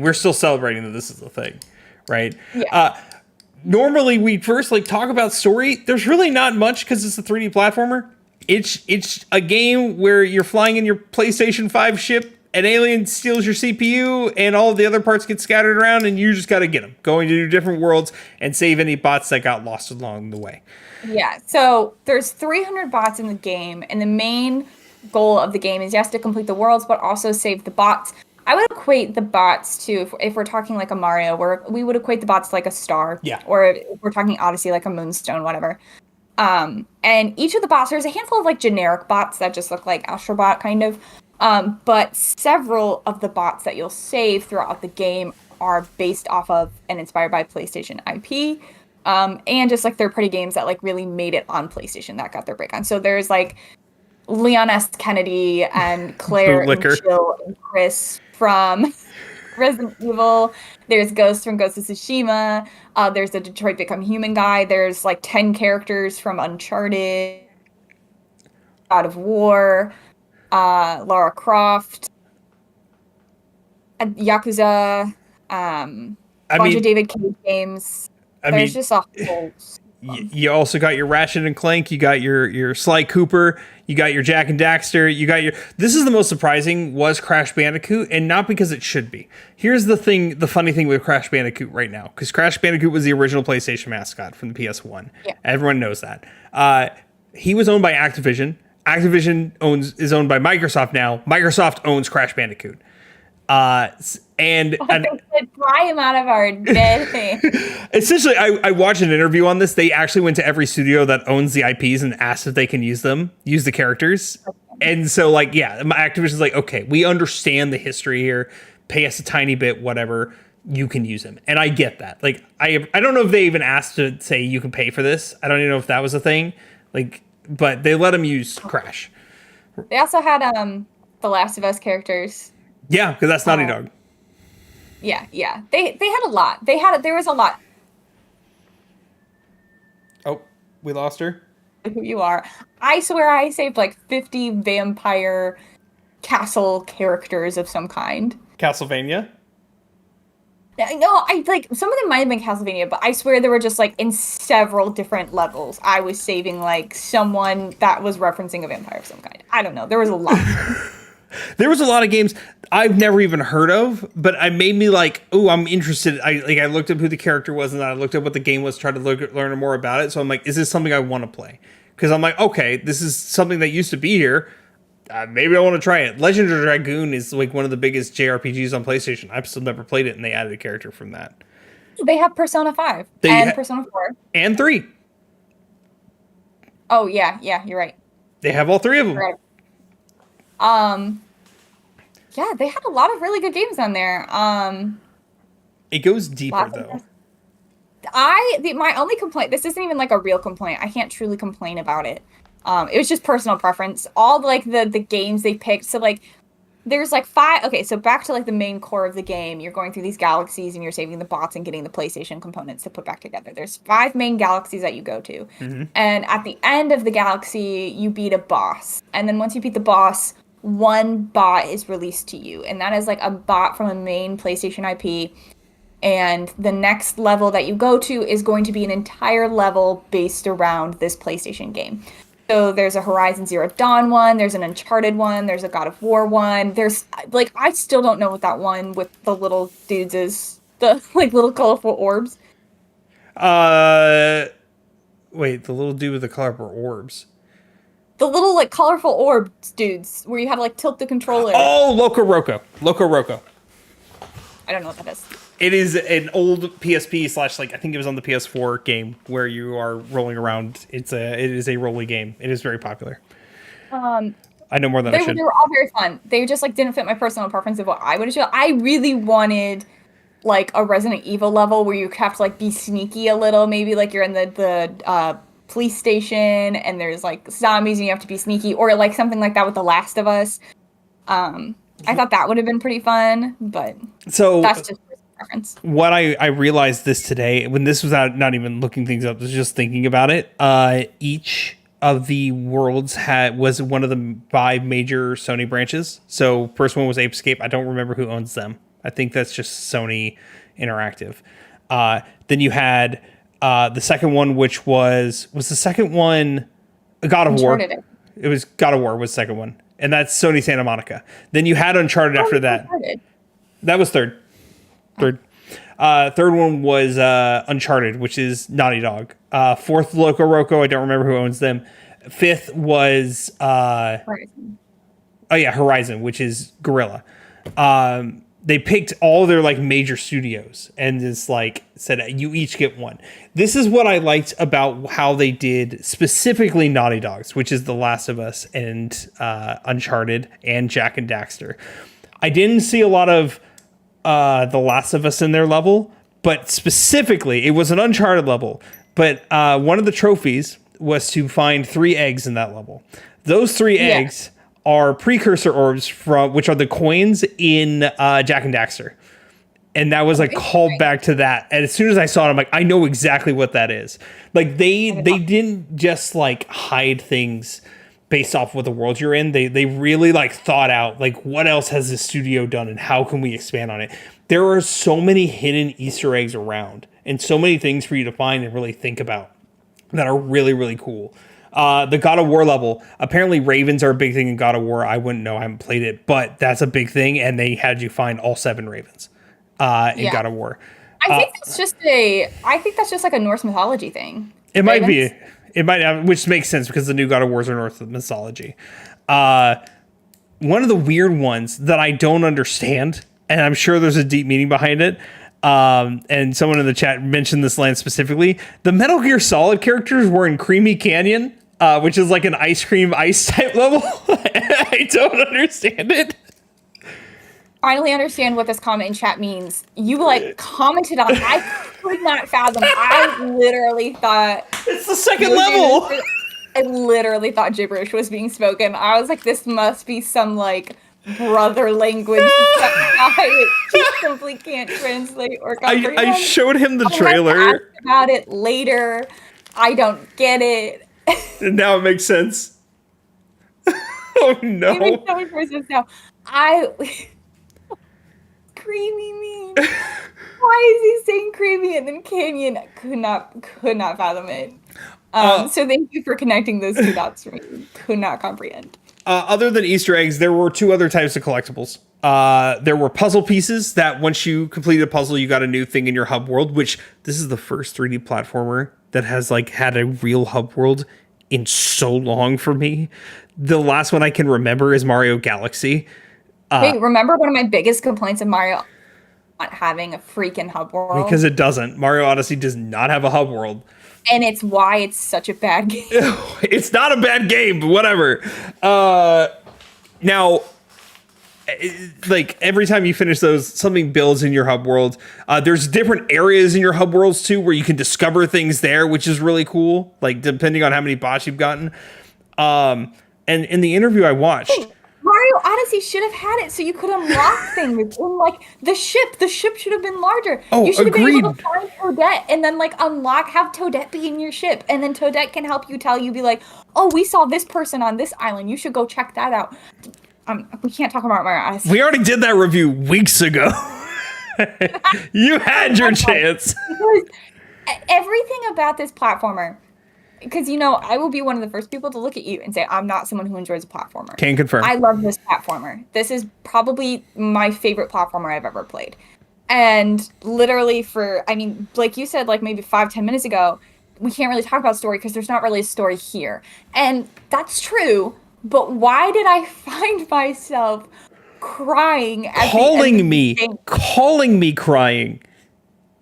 we're still celebrating that this is the thing, right? Yeah. Normally we first talk about story. There's really not much because it's a 3D platformer. It's a game where you're flying in your PlayStation 5 ship, an alien steals your CPU, and all of the other parts get scattered around, and you just got to get them, going to different worlds and save any bots that got lost along the way. Yeah, so there's 300 bots in the game, and the main goal of the game is, yes, to complete the worlds, but also save the bots. I would equate the bots to, if we're talking a Mario, where we would equate the bots to a star. Yeah. Or if we're talking Odyssey, a moonstone, whatever. And each of the bots, there's a handful of generic bots that just look like Astrobot kind of. But several of the bots that you'll save throughout the game are based off of and inspired by PlayStation IP. And just third-party games that really made it on PlayStation that got their break on. So there's Leon S. Kennedy and Claire and Jill and Chris from Resident Evil. There's Ghost from Ghost of Tsushima. There's the Detroit Become Human guy. There's 10 characters from Uncharted, God of War, Lara Croft, Yakuza, bunch of David Cage games. There's just a whole them. You also got your Ratchet and Clank, you got your Sly Cooper, you got your Jack and Daxter, you got your. This is the most surprising was Crash Bandicoot, and not because it should be. Here's the thing, the funny thing with Crash Bandicoot right now, because Crash Bandicoot was the original PlayStation mascot from the PS1. Yeah. Everyone knows that. He was owned by Activision. Activision is owned by Microsoft now. Microsoft owns Crash Bandicoot. And pry him out of our dead thing. Essentially, I watched an interview on this. They actually went to every studio that owns the IPs and asked if they can use the characters. Okay. And so, like, yeah, Activision's like, okay, we understand the history here. Pay us a tiny bit, whatever. You can use him, and I get that. Like, I don't know if they even asked to say you can pay for this. I don't even know if that was a thing. Like, but they let him use Crash. They also had the Last of Us characters. Yeah, because that's Naughty Dog. Yeah. They had a lot. There was a lot. Oh, we lost her. Who you are? I swear I saved like 50 vampire castle characters of some kind. Castlevania. No, I like some of them might have been Castlevania, but I swear there were just like in several different levels. I was saving like someone that was referencing a vampire of some kind. I don't know. There was a lot. There was a lot of games I've never even heard of, but I made me like, oh, I'm interested. I looked up who the character was, and then I looked up what the game was, tried to learn more about it. So I'm like, is this something I want to play? Because I'm like, okay, this is something that used to be here. Maybe I want to try it. Legend of Dragoon is like one of the biggest JRPGs on PlayStation. I've still never played it, and they added a character from that. They have Persona 5 and Persona 4. And 3. Oh, yeah, you're right. They have all 3 of them. Right. Yeah, they had a lot of really good games on there. It goes deeper though. My only complaint, this isn't even like a real complaint. I can't truly complain about it. It was just personal preference. All like the games they picked. So like there's like 5. Okay, so back to like the main core of the game. You're going through these galaxies and you're saving the bots and getting the PlayStation components to put back together. There's 5 main galaxies that you go to. Mm-hmm. And at the end of the galaxy, you beat a boss. And then once you beat the boss, one bot is released to you, and that is like a bot from a main PlayStation IP. And the next level that you go to is going to be an entire level based around this PlayStation game. So there's a Horizon Zero Dawn one, there's an Uncharted one, there's a God of War one. There's like, I still don't know what that one with the little dudes is, the like little colorful orbs. Wait, the little dude with the colorful orbs. The little, like, colorful orbs dudes, where you have to, like, tilt the controller. Oh, Loco Roco. I don't know what that is. It is an old PSP / like, I think it was on the PS4 game, where you are rolling around. It is a rolly game. It is very popular. I know more than I should. They were all very fun. They just, like, didn't fit my personal preference of what I would do. I really wanted, like, a Resident Evil level where you have to, like, be sneaky a little. Maybe, like, you're in the police station and there's like zombies and you have to be sneaky, or like something like that with The Last of Us. I thought that would have been pretty fun, but so that's just preference. What I realized this today when this was not even looking things up, was just thinking about it. Each of the worlds was one of the 5 major Sony branches. So first one was Ape Escape. I don't remember who owns them. I think that's just Sony Interactive. Then you had the second one, which was the second one God of War? It was God of War was the second one. And that's Sony Santa Monica. Then you had Uncharted after that. Uncharted. That was third. Third one was Uncharted, which is Naughty Dog. Fourth, Loco Roco. I don't remember who owns them. Fifth was Horizon. Oh yeah, Horizon, which is Guerrilla. They picked all their like major studios and just like said, you each get one. This is what I liked about how they did specifically Naughty Dogs, which is The Last of Us and Uncharted and Jack and Daxter. I didn't see a lot of The Last of Us in their level, but specifically it was an Uncharted level. But one of the trophies was to find 3 eggs in that level. Those 3 eggs are precursor orbs from which are the coins in Jack and Daxter. And that was like called back to that. And as soon as I saw it, I'm like, I know exactly what that is. Like they didn't just like hide things based off what the world you're in. They really like thought out like what else has the studio done and how can we expand on it? There are so many hidden Easter eggs around and so many things for you to find and really think about. that are really, really cool. The God of War level, apparently ravens are a big thing in God of War. I wouldn't know, I haven't played it, but that's a big thing, and they had you find all 7 ravens in God of War. I think that's just like a Norse mythology thing. It might be. Ravens? It might have, which makes sense because the new God of Wars are Norse mythology. One of the weird ones that I don't understand, and I'm sure there's a deep meaning behind it, and someone in the chat mentioned this land specifically. The Metal Gear Solid characters were in Creamy Canyon, which is like an ice cream ice type level. I don't understand it. Finally understand what this comment in chat means. You like commented on. I could not fathom. I literally thought It's the second level. I literally thought gibberish was being spoken. I was like, this must be some like brother language that I just simply can't translate or comprehend. I showed him the I'll have to trailer. ask about it later. I don't get it. And now it makes sense. Oh no. It makes so much more sense now. Creamy mean. Why is he saying creamy and then canyon? Could not fathom it. So thank you for connecting those two dots for me. Could not comprehend. Other than Easter eggs, there were 2 other types of collectibles. There were puzzle pieces that once you completed a puzzle, you got a new thing in your hub world, which this is the first 3D platformer that has like had a real hub world in so long for me. The last one I can remember is Mario Galaxy. Wait, remember one of my biggest complaints of Mario not having a freaking hub world? Because it doesn't. Mario Odyssey does not have a hub world. And it's why it's such a bad game. It's not a bad game, but whatever. Now, like every time you finish those, something builds in your hub world. There's different areas in your hub worlds too, where you can discover things there, which is really cool. Like depending on how many bots you've gotten. And in the interview I watched, Mario Odyssey should have had it so you could unlock things. In like the ship should have been larger. Oh, you should have agreed. been able to find Toadette and then like have Toadette be in your ship, and then Toadette can help you be like, oh, we saw this person on this island. You should go check that out. We can't talk about Mario Odyssey. we already did that review weeks ago. You had your chance. Because everything about this platformer, because I will be one of the first people to look at you and say I'm not someone who enjoys a platformer. Can confirm. I love this platformer. This is probably my favorite platformer I've ever played. And literally like you said, like maybe 5-10 minutes ago, we can't really talk about story because there's not really a story here. And that's true, but why did I find myself crying at calling me crying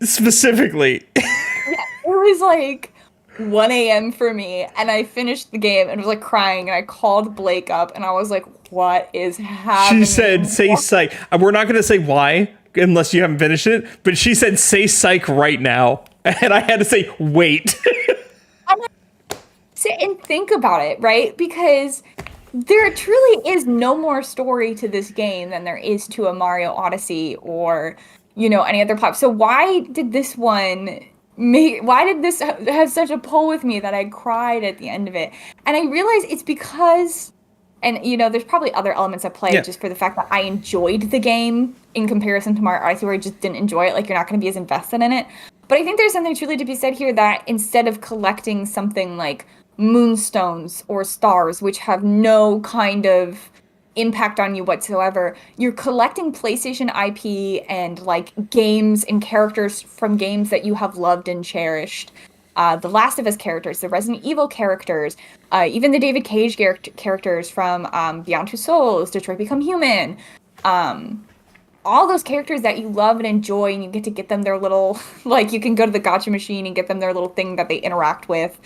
specifically? Yeah, it was like 1 a.m. for me, and I finished the game and was like crying, and I called Blake up and I was like, what is happening? She said, say psych. We're not going to say why unless you haven't finished it, but she said, say psych right now. And I had to say, wait. I'm like, sit and think about it, right? Because there truly is no more story to this game than there is to a Mario Odyssey or, any other platform. So why did this have such a pull with me that I cried at the end of it? And I realized it's because, and there's probably other elements at play, just for the fact that I enjoyed the game in comparison to Mario Odyssey, where I just didn't enjoy it. Like, you're not going to be as invested in it. But I think there's something truly to be said here that instead of collecting something like moonstones or stars, which have no kind of impact on you whatsoever, you're collecting PlayStation IP and like games and characters from games that you have loved and cherished. The Last of Us characters, the Resident Evil characters, even the David Cage characters from Beyond Two Souls, Detroit Become Human. All those characters that you love and enjoy, and you get them their little, like, you can go to the gacha machine and get them their little thing that they interact with.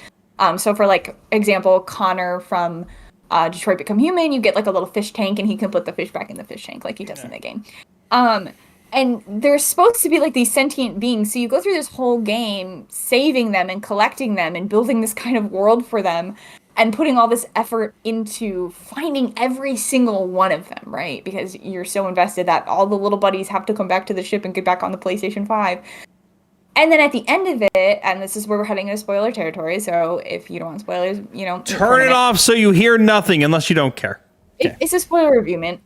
So for, like, example, Connor from Detroit Become Human, you get, like, a little fish tank, and he can put the fish back in the fish tank like he does in the game. And they're supposed to be, like, these sentient beings, so you go through this whole game saving them and collecting them and building this kind of world for them and putting all this effort into finding every single one of them, right? Because you're so invested that all the little buddies have to come back to the ship and get back on the PlayStation 5. And then at the end of it, and this is where we're heading into spoiler territory, so if you don't want spoilers, turn it off so you hear nothing unless you don't care. Okay. It's a spoiler review, man.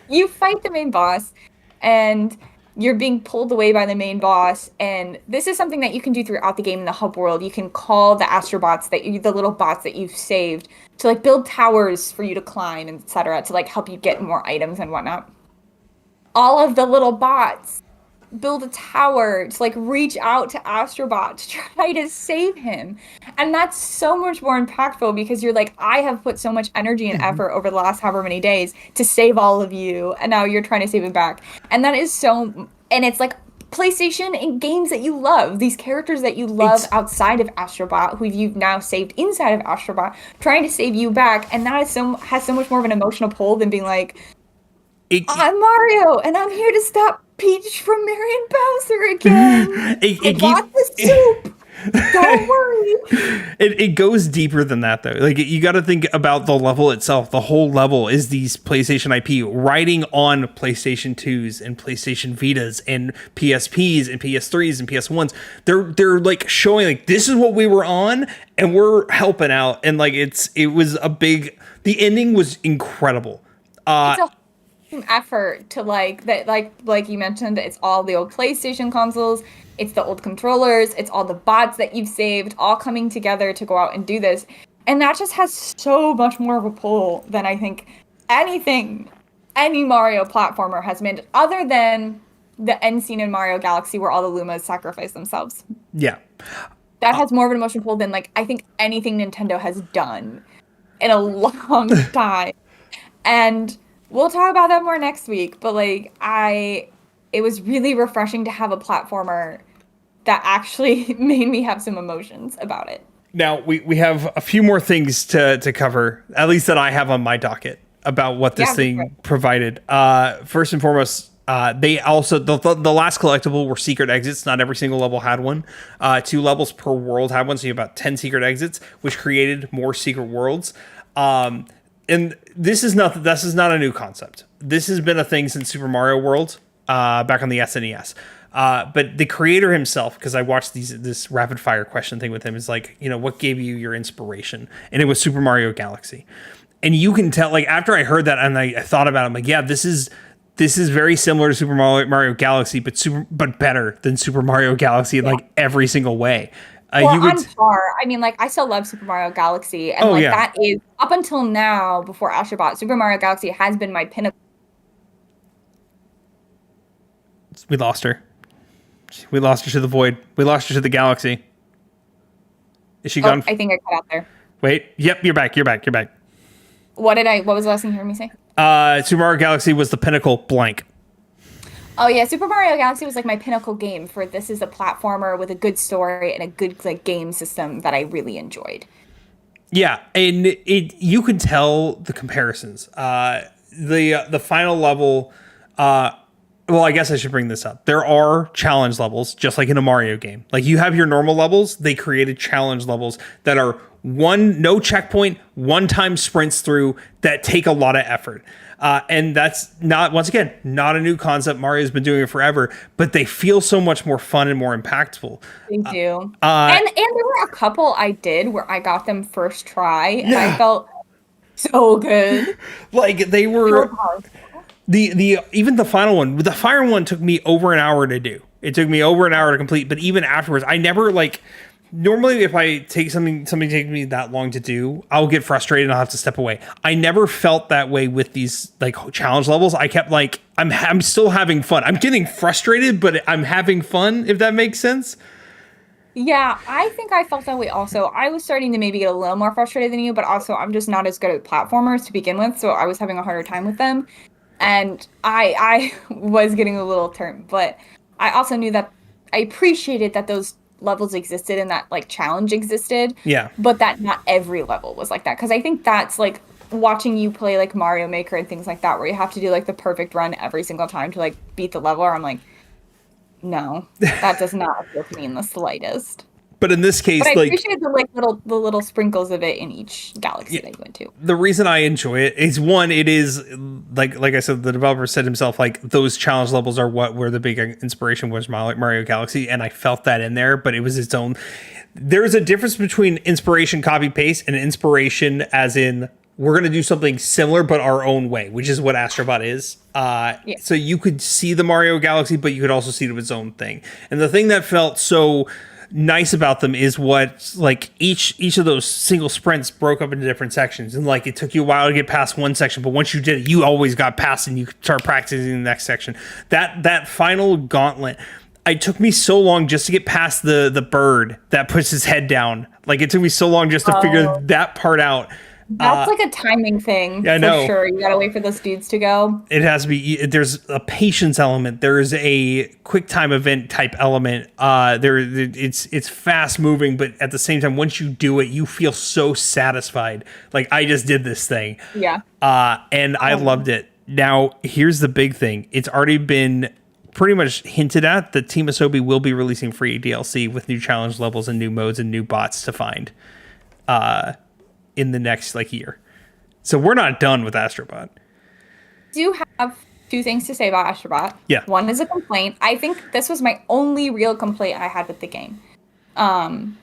You fight the main boss, and you're being pulled away by the main boss, and this is something that you can do throughout the game in the hub world. You can call the astrobots the little bots that you've saved to like build towers for you to climb, and etc. to like help you get more items and whatnot. All of the little bots build a tower to like reach out to Astrobot to try to save him. And that's so much more impactful because you're like, I have put so much energy and effort over the last however many days to save all of you, and now you're trying to save him back. And that is so, and it's like PlayStation and games that you love, these characters that you love outside of Astrobot, who you've now saved inside of Astrobot, trying to save you back, and that is has so much more of an emotional pull than being like, I'm Mario, and I'm here to stop Peach from marrying Bowser again. I got the soup. Don't worry. It goes deeper than that, though. Like, you got to think about the level itself. The whole level is these PlayStation IP riding on PlayStation 2s and PlayStation Vitas and PSPs and PS3s and PS1s. They're like showing like, this is what we were on, and we're helping out. And like, it was a big. The ending was incredible. It's a effort to like that, like you mentioned, it's all the old PlayStation consoles, it's the old controllers, it's all the bots that you've saved all coming together to go out and do this, and that just has so much more of a pull than I think any Mario platformer has made, other than the end scene in Mario Galaxy where all the Lumas sacrifice themselves. Yeah, that has more of an emotional pull than like I think anything Nintendo has done in a long time. And we'll talk about that more next week, but like it was really refreshing to have a platformer that actually made me have some emotions about it. Now we have a few more things to cover, at least that I have on my docket about what this thing provided. First and foremost, they also the last collectible were secret exits. Not every single level had one. 2 levels per world had one, so you have about 10 secret exits, which created more secret worlds. And this is not a new concept. This has been a thing since Super Mario World, back on the SNES. But the creator himself, because I watched this rapid fire question thing with him, is like, what gave you your inspiration? And it was Super Mario Galaxy. And you can tell, like, after I heard that and I thought about it, I'm like, yeah, this is very similar to Super Mario Galaxy, but better than Super Mario Galaxy in like every single way. On par. I mean, like, I still love Super Mario Galaxy, and that is, up until now, before Astrobot, Super Mario Galaxy has been my pinnacle. We lost her. We lost her to the void. We lost her to the galaxy. Is she gone? I think I cut out there. Wait. Yep, you're back. What was the last thing you heard me say? Super Mario Galaxy was the pinnacle blank. Oh yeah, Super Mario Galaxy was like my pinnacle game for this is a platformer with a good story and a good like game system that I really enjoyed. Yeah, and you could tell the comparisons. The final level. Well, I guess I should bring this up. There are challenge levels, just like in a Mario game. Like, you have your normal levels. They created challenge levels that are no checkpoint, one-time sprints through that take a lot of effort. And that's not a new concept. Mario's been doing it forever, but they feel so much more fun and more impactful. They do. And there were a couple I did where I got them first try, and I felt so good. Like, they were even the final one. The fire one took me over an hour to do. It took me over an hour to complete, but even afterwards, I never like. Normally, if I take something takes me that long to do, I'll get frustrated and I'll have to step away. I never felt that way with these like challenge levels. I kept like, I'm still having fun. I'm getting frustrated, but I'm having fun, if that makes sense. Yeah, I think I felt that way also. I was starting to maybe get a little more frustrated than you, but also I'm just not as good at platformers to begin with, so I was having a harder time with them. And I was getting a little turned, but I also knew that I appreciated that those levels existed and that like challenge existed. Yeah. But that not every level was like that. Because I think that's like watching you play like Mario Maker and things like that, where you have to do like the perfect run every single time to like beat the level. Or I'm like, no, that does not appeal to me in the slightest. But in this case, but I appreciate the little sprinkles of it in each galaxy that you went to. The reason I enjoy it is, one, it is like I said, the developer said himself, like, those challenge levels are where the big inspiration was Mario Galaxy, and I felt that in there, but it was its own. There's a difference between inspiration copy paste and inspiration as in we're going to do something similar but our own way, which is what Astrobot is. So you could see the Mario Galaxy, but you could also see it its own thing. And the thing that felt so nice about them is what, like, each of those single sprints broke up into different sections, and like it took you a while to get past one section, but once you did it, you always got past and you could start practicing the next section. That final gauntlet, it took me so long just to get past the bird that puts his head down. Like, it took me so long just to figure that part out. That's like a timing thing. I know. For sure. You gotta wait for those dudes to go. It has to be. There's a patience element. There's a quick time event type element. It's fast moving, but at the same time, once you do it, you feel so satisfied. Like, I just did this thing. Yeah. And I loved it. Now, here's the big thing. It's already been pretty much hinted at that Team Asobi will be releasing free DLC with new challenge levels and new modes and new bots to find in the next year. So we're not done with Astrobot. I do have two things to say about Astrobot. Yeah. One is a complaint. I think this was my only real complaint I had with the game. And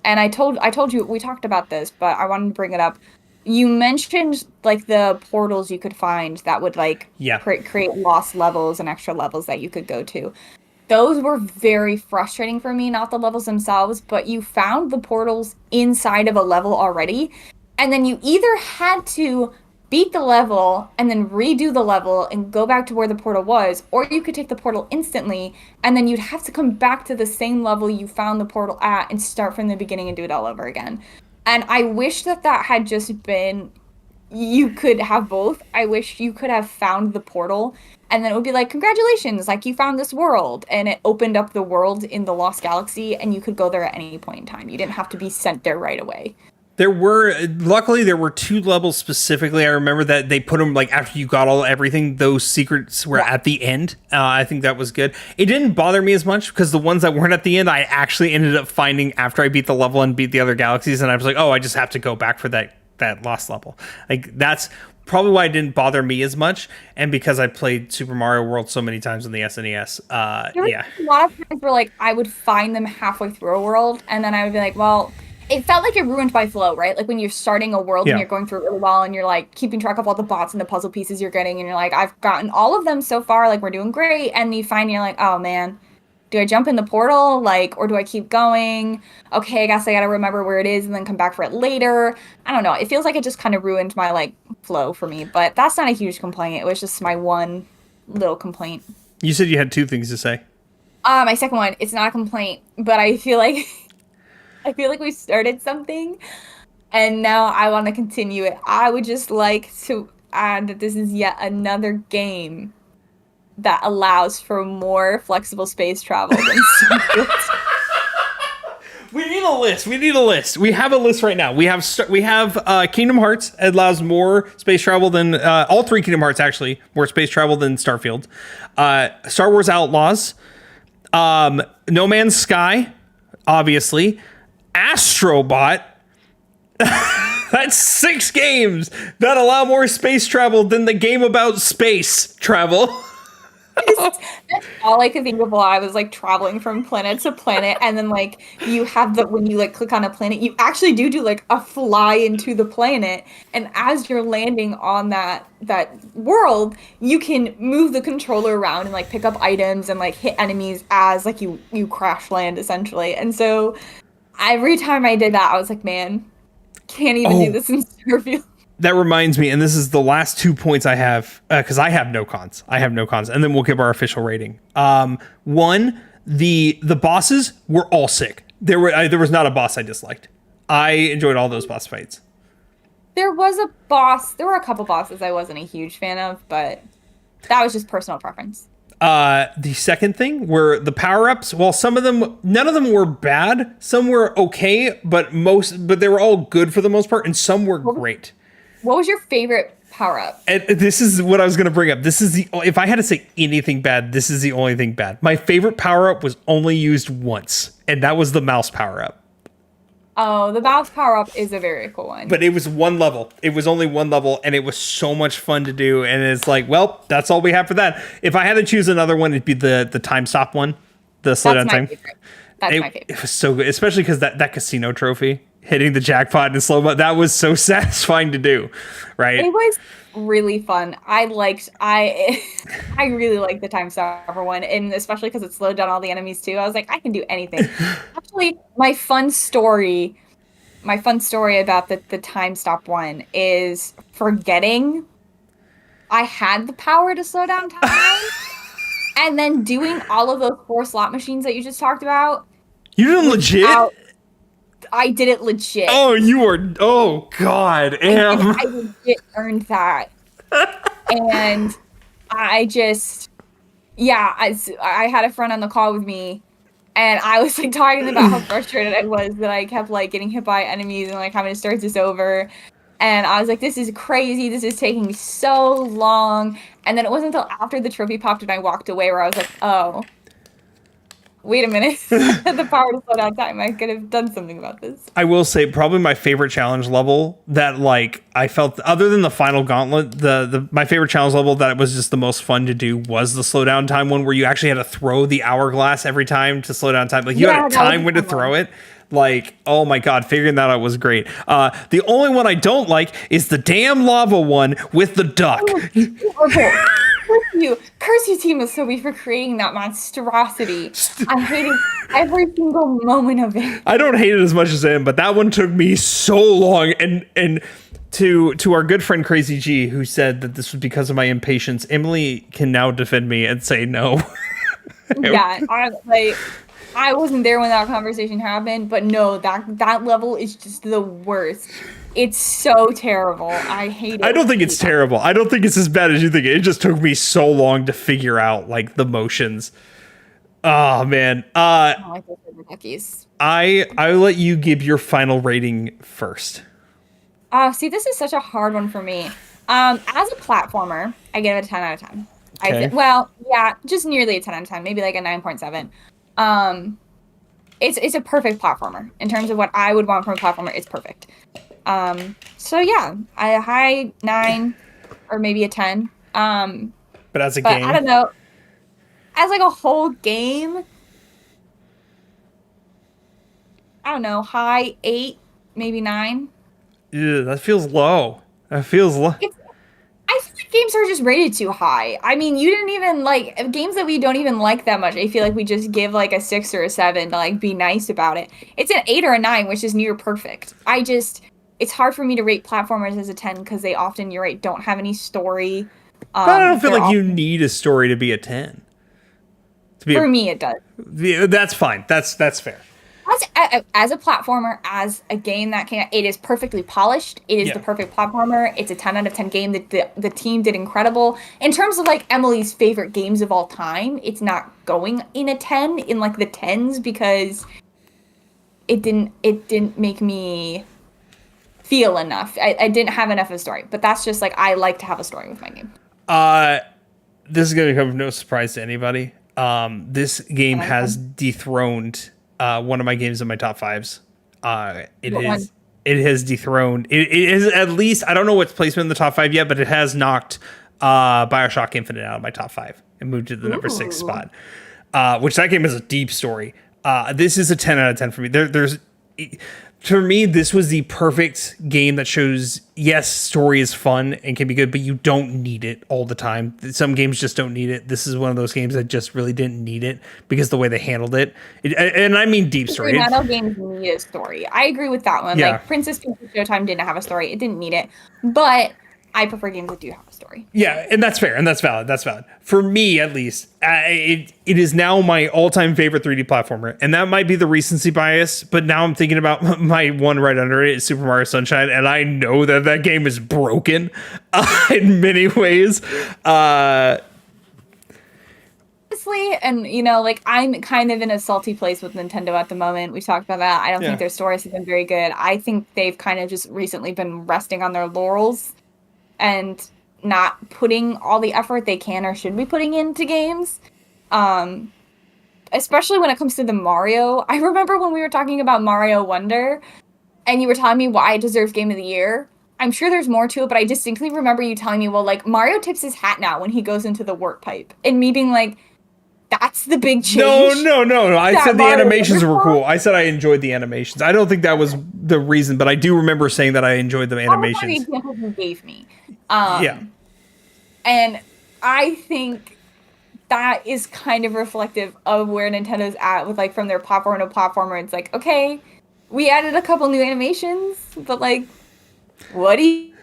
I told you, we talked about this, but I wanted to bring it up. You mentioned the portals you could find that would create lost levels and extra levels that you could go to. Those were very frustrating for me, not the levels themselves, but you found the portals inside of a level already, and then you either had to beat the level and then redo the level and go back to where the portal was, or you could take the portal instantly, and then you'd have to come back to the same level you found the portal at and start from the beginning and do it all over again. And I wish that had just been, you could have both. I wish you could have found the portal and then it would be like, congratulations, you found this world. And it opened up the world in the Lost Galaxy and you could go there at any point in time. You didn't have to be sent there right away. Luckily there were two levels specifically. I remember that they put them after you got everything, those secrets were at the end. I think that was good. It didn't bother me as much because the ones that weren't at the end, I actually ended up finding after I beat the level and beat the other galaxies. And I was like, oh, I just have to go back for that lost level. That's probably why it didn't bother me as much. And because I played Super Mario World so many times on the SNES. A lot of times where I would find them halfway through a world and then I would be like, well, it felt like it ruined by flow, right? When you're starting a world and you're going through it really well and you're keeping track of all the bots and the puzzle pieces you're getting and you're like, I've gotten all of them so far, we're doing great. And you find you're like, oh man, do I jump in the portal? Or do I keep going? Okay, I guess I gotta remember where it is and then come back for it later. I don't know. It feels like it just kind of ruined my flow for me, but that's not a huge complaint. It was just my one little complaint. You said you had two things to say. My second one, it's not a complaint, but I feel like we started something and now I want to continue it. I would just like to add that this is yet another game that allows for more flexible space travel than Starfield. We need a list. We have a list right now. We have Kingdom Hearts. It allows more space travel than all three Kingdom Hearts, actually, more space travel than Starfield. Star Wars Outlaws, No Man's Sky, obviously, Astrobot. That's 6 games that allow more space travel than the game about space travel. That's all I could think of while I was traveling from planet to planet, and then you have when you click on a planet, you actually do a fly into the planet, and as you're landing on that world, you can move the controller around and pick up items and hit enemies as you crash land essentially. And so every time I did that, I was like, man, can't even do this in Starfield. That reminds me, and this is the last 2 points I have, because I have no cons. And then we'll give our official rating. One, the bosses were all sick. There was not a boss I disliked. I enjoyed all those boss fights. There were a couple bosses I wasn't a huge fan of, but that was just personal preference. The second thing were the power-ups. Well, none of them were bad. Some were okay, but they were all good for the most part, and some were great. What was your favorite power-up? And this is what I was going to bring up. If I had to say anything bad, this is the only thing bad. My favorite power-up was only used once, and that was the mouse power-up. Oh, the mouse power-up is a very cool one. But it was one level. It was only one level, and it was so much fun to do. And it's well, that's all we have for that. If I had to choose another one, it'd be the time stop one. The slow down time. That's my favorite. It was so good, especially because that casino trophy hitting the jackpot in slow mo. That was so satisfying to do, right? It was really fun. I really liked the time stopper one, and especially because it slowed down all the enemies too. I was like, I can do anything. Actually, my fun story about the time stop one is forgetting I had the power to slow down time, and then doing all of those 4 slot machines that you just talked about. You did it legit? I did it legit. Oh, you were. Oh, God. Am. I legit earned that. And I just, yeah, I had a friend on the call with me, and I was like talking about how frustrated I was that I kept like getting hit by enemies and like having to start this over. And I was like, this is crazy. This is taking so long. And then it wasn't until after the trophy popped and I walked away where I was like, oh, wait a minute. The power to slow down time. I could have done something about this. I will say probably my favorite challenge level that like I felt, other than the final gauntlet, my favorite challenge level that was just the most fun to do was the slow down time one, where you actually had to throw the hourglass every time to slow down time. Like you had a time when to throw it. Like, oh my God, figuring that out was great. The only one I don't like is the damn lava one with the duck. Okay. Curse you, Team Asobi, for creating that monstrosity. I hated every single moment of it. I don't hate it as much as him, but that one took me so long. And to our good friend Crazy G, who said that this was because of my impatience, Emily can now defend me and say no. Yeah, I wasn't there when that conversation happened, but no, that level is just the worst. It's so terrible. I hate it. I don't think it's terrible. I don't think it's as bad as you think. It just took me so long to figure out like the motions. Oh man. I don't like those duckies. I let you give your final rating first. See, this is such a hard one for me. As a platformer, I give it a 10 out of 10. Okay. Well, yeah, just nearly a 10 out of 10, maybe like a 9.7. It's a perfect platformer. In terms of what I would want from a platformer, it's perfect. So yeah, a high 9 or maybe a 10. But as a game, I don't know. As like a whole game, I don't know, high 8, maybe 9. Ew, that feels low. That feels low. I feel like games are just rated too high. I mean, you didn't even like games that we don't even like that much. I feel like we just give like a 6 or a 7 to like be nice about it. It's an 8 or a 9, which is near perfect. It's hard for me to rate platformers as a 10 because they often, you're right, don't have any story. But I don't feel like you need a story to be a 10. For me, it does. That's fine. That's fair. As a platformer, as a game that it is perfectly polished. It is the perfect platformer. It's a 10 out of 10 game. The team did incredible. In terms of like Emily's favorite games of all time, it's not going in a 10 in like the 10s because it didn't make me feel enough. I didn't have enough of a story. But that's just like I like to have a story with my game. This is going to come as no surprise to anybody. This game has dethroned one of my games in my top 5s. It has dethroned. It is at least, I don't know what's placement in the top 5 yet, but it has knocked BioShock Infinite out of my top 5 and moved to the number 6 spot. Which that game is a deep story. This is a 10 out of 10 for me. For me, this was the perfect game that shows, yes, story is fun and can be good, but you don't need it all the time. Some games just don't need it. This is one of those games that just really didn't need it because the way they handled it. And I mean deep story. Not all games need a story. I agree with that one. Yeah. Like Princess Peach Showtime didn't have a story. It didn't need it. But I prefer games that do have a story. Yeah, and that's fair, and that's valid. That's valid. For me, at least, it is now my all-time favorite 3D platformer, and that might be the recency bias, but now I'm thinking about my one right under it is Super Mario Sunshine, and I know that game is broken in many ways. Honestly, and like I'm kind of in a salty place with Nintendo at the moment. We talked about that. I don't think their stories have been very good. I think they've kind of just recently been resting on their laurels and not putting all the effort they can or should be putting into games. Especially when it comes to the Mario. I remember when we were talking about Mario Wonder and you were telling me why it deserves Game of the Year. I'm sure there's more to it, but I distinctly remember you telling me, well, like, Mario tips his hat now when he goes into the warp pipe. And me being like, that's the big change. No. I That said the Mario animations were Wonderful? cool. I said I enjoyed the animations. I don't think that was the reason, but I do remember saying that I enjoyed the That was one of the animations. examples you gave me. Yeah. And I think that is kind of reflective of where Nintendo's at with like from their platform to platformer. It's like, okay, we added a couple new animations, but like, what do you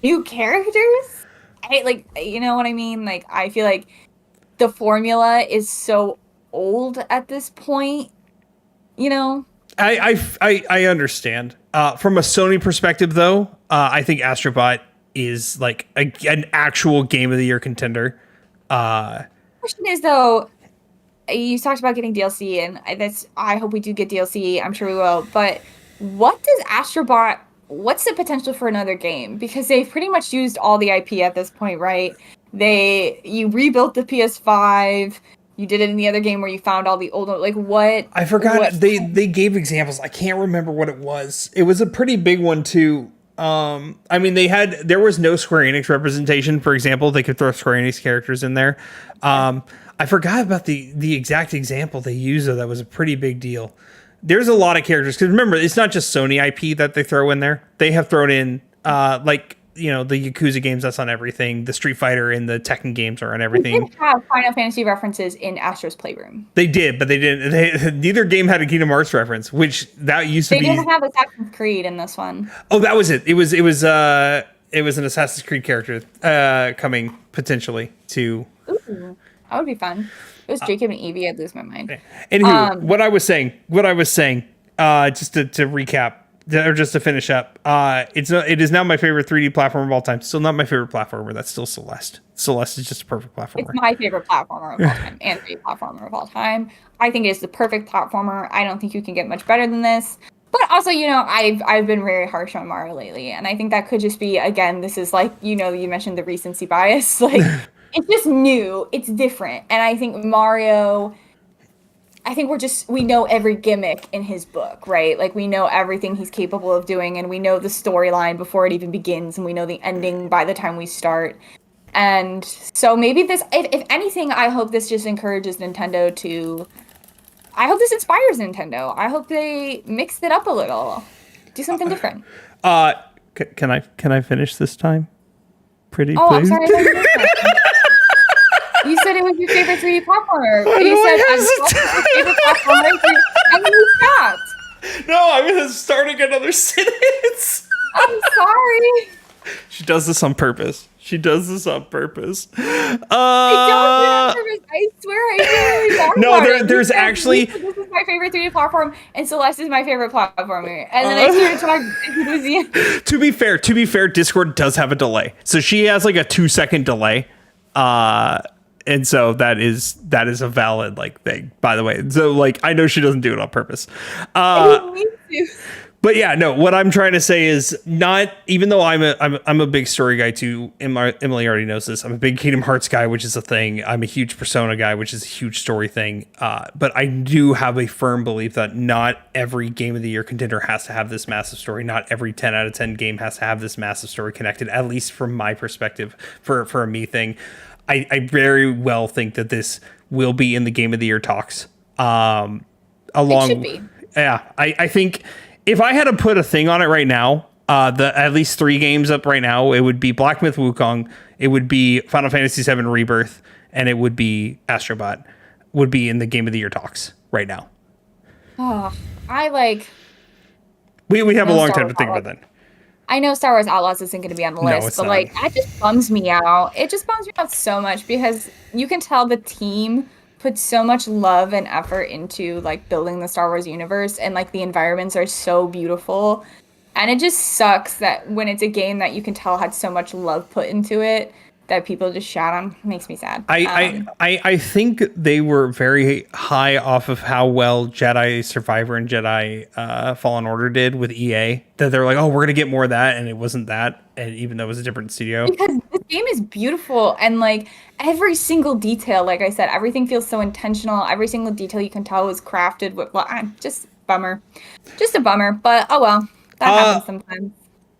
new characters? I like, you know what I mean? Like, I feel like the formula is so old at this point, you know? I understand. From a Sony perspective, though, I think Astrobot is like an actual Game of the Year contender. Question is though, you talked about getting DLC, and I hope we do get DLC. I'm sure we will. But what does Astrobot? What's the potential for another game? Because they've pretty much used all the IP at this point, right? You rebuilt the PS5. You did it in the other game where you found all the old, like what? I forgot what- they gave examples. I can't remember what it was. It was a pretty big one too. I mean, there was no Square Enix representation. For example, they could throw Square Enix characters in there. I forgot about the exact example they used, though. That was a pretty big deal. There's a lot of characters because remember, it's not just Sony IP that they throw in there. They have thrown in like the Yakuza games. That's on everything. The Street Fighter and the Tekken games are on They everything. did have Final Fantasy references in Astro's Playroom. They did, but they didn't. Neither game had a Kingdom Hearts reference, which that used to They be. didn't have Assassin's Creed in this one. Oh, that was it. It was an Assassin's Creed character coming potentially to. Ooh, that would be fun. If it was Jacob and Evie, I'd lose my mind. Anywho, what I was saying, just to recap, or just to finish up, it is now my favorite 3D platformer of all time. Still not my favorite platformer. That's still Celeste. Celeste is just a perfect platformer. It's my favorite platformer of all time and 3D platformer of all time. I think it is the perfect platformer. I don't think you can get much better than this. But also, I've been very harsh on Mario lately, and I think that could just be, again, this is like, you mentioned the recency bias. Like, it's just new. It's different. And I think Mario, we know every gimmick in his book, right? Like, we know everything he's capable of doing, and we know the storyline before it even begins, and we know the ending by the time we start. And so maybe this, if anything, I hope this just encourages Nintendo to, I hope this inspires Nintendo. I hope they mix it up a little. Do something different. Can I finish this time? Pretty Oh, please. I'm sorry. You said it was your favorite 3D platformer. You said your favorite platformer, and then you stopped. No, I'm starting another sentence. I'm sorry. She does this on purpose. I don't do it on purpose. I swear I really thought No, about it. there's You said, actually- this is my favorite 3D platform, and Celeste is my favorite platformer. And then I started talking. It was the To be fair, Discord does have a delay. So she has like a 2-second delay. And so that is a valid thing, by the way. So I know she doesn't do it on purpose. I didn't mean to. But yeah, no, what I'm trying to say is not, even though I'm a big story guy too, Emily already knows this. I'm a big Kingdom Hearts guy, which is a thing. I'm a huge Persona guy, which is a huge story thing. But I do have a firm belief that not every Game of the Year contender has to have this massive story. Not every 10 out of 10 game has to have this massive story connected, at least from my perspective, for a me thing. I very well think that this will be in the Game of the Year talks. It should be. Yeah, I think if I had to put a thing on it right now, at least 3 games up right now, it would be Black Myth Wukong, it would be Final Fantasy VII Rebirth, and it would be Astrobot would be in the Game of the Year talks right now. Oh, We have a No, long Star time to think about that. I know Star Wars Outlaws isn't going to be on the No, list, it's but not. that just bums me out. It just bums me out so much because you can tell the team put so much love and effort into building the Star Wars universe, and the environments are so beautiful. And it just sucks that when it's a game that you can tell had so much love put into it, that people just shout on. It makes me sad. I think they were very high off of how well Jedi Survivor and Jedi Fallen Order did with EA. That they're like, oh, we're gonna get more of that, and it wasn't that, and even though it was a different studio. Because this game is beautiful, and every single detail, like I said, everything feels so intentional. Every single detail you can tell was crafted with just bummer. Just a bummer. But oh well. That happens sometimes.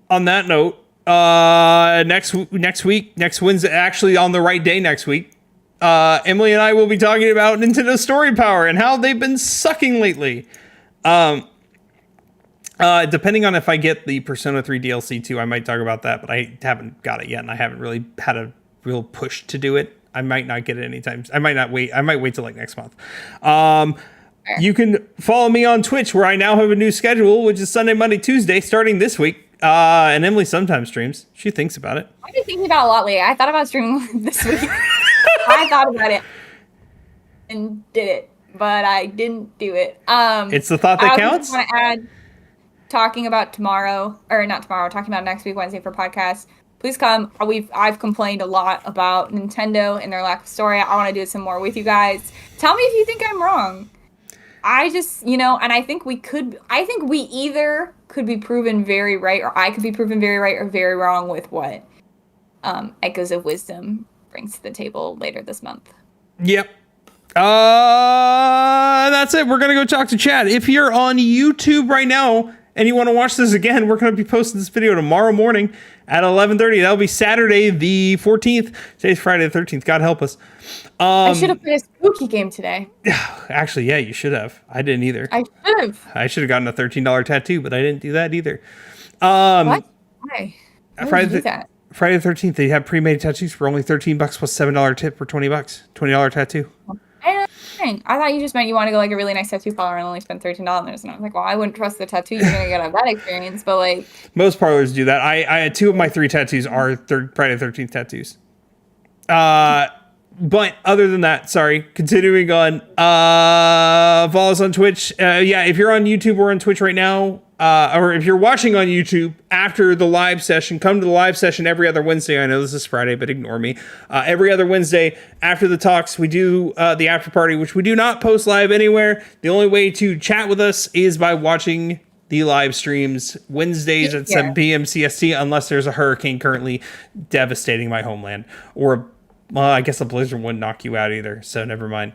On that note, next Wednesday, actually on the right day next week, Emily and I will be talking about Nintendo Story Power and how they've been sucking lately. Depending on if I get the Persona 3 DLC too, I might talk about that, but I haven't got it yet, and I haven't really had a real push to do it. I might not get it anytime. I might wait till like next month. You can follow me on Twitch, where I now have a new schedule, which is Sunday, Monday, Tuesday, starting this week. And Emily sometimes streams. She thinks about it. I've been thinking about it a lot lately. I thought about streaming this week. I thought about it and did it, but I didn't do it. It's the thought that counts. I want to add talking about talking about next week, Wednesday for podcast. Please come. I've complained a lot about Nintendo and their lack of story. I want to do some more with you guys. Tell me if you think I'm wrong. I just, and I think we either could be proven very right, or I could be proven very right or very wrong with what Echoes of Wisdom brings to the table later this month. Yep. That's it. We're going to go talk to Chad. If you're on YouTube right now and you want to watch this again, we're going to be posting this video tomorrow morning at 11:30. That'll be Saturday the 14th. Today's Friday the 13th. God help us. I should have played a spooky game today. Actually, yeah, you should have. I didn't either. I should have gotten a $13 tattoo, but I didn't do that either. What? Why? Friday the 13th, they have pre-made tattoos for only $13 plus $7 tip for $20. $20 tattoo. I thought you just meant you want to go like a really nice tattoo parlor and only spend $13. And I was like, well, I wouldn't trust the tattoo. You're gonna get that experience, but like most parlors do that. I had 2 of my 3 tattoos are Friday the 13th tattoos. But other than that, continuing on, follow us on Twitch. If you're on YouTube or on Twitch right now, or if you're watching on YouTube after the live session, come to the live session every other Wednesday. I know this is Friday, but ignore me. Every other Wednesday after the talks, we do the after party, which we do not post live anywhere. The only way to chat with us is by watching the live streams Wednesdays at 7 p.m. CST, unless there's a hurricane currently devastating my homeland, or I guess a blizzard wouldn't knock you out either, so never mind.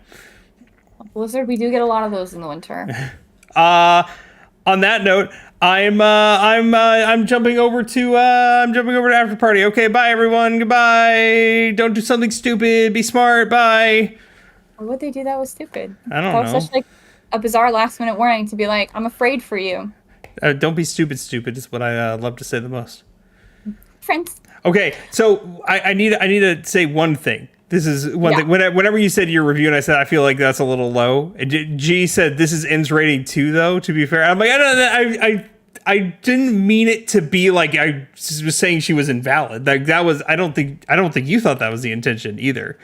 Blizzard, we do get a lot of those in the winter. On that note, I'm jumping over to after party. Okay, bye everyone. Goodbye. Don't do something stupid. Be smart. Bye. Why would they do that was stupid? I don't know. That was such like a bizarre last minute warning to be like, I'm afraid for you. Don't be stupid. Stupid is what I love to say the most. Friends. Okay, so I need to say one thing. This is one thing. Whenever you said your review, and I said I feel like that's a little low. G said this is N's rating 2, though. To be fair, I'm like I didn't mean it to be like I was saying she was invalid. Like that was I don't think you thought that was the intention either.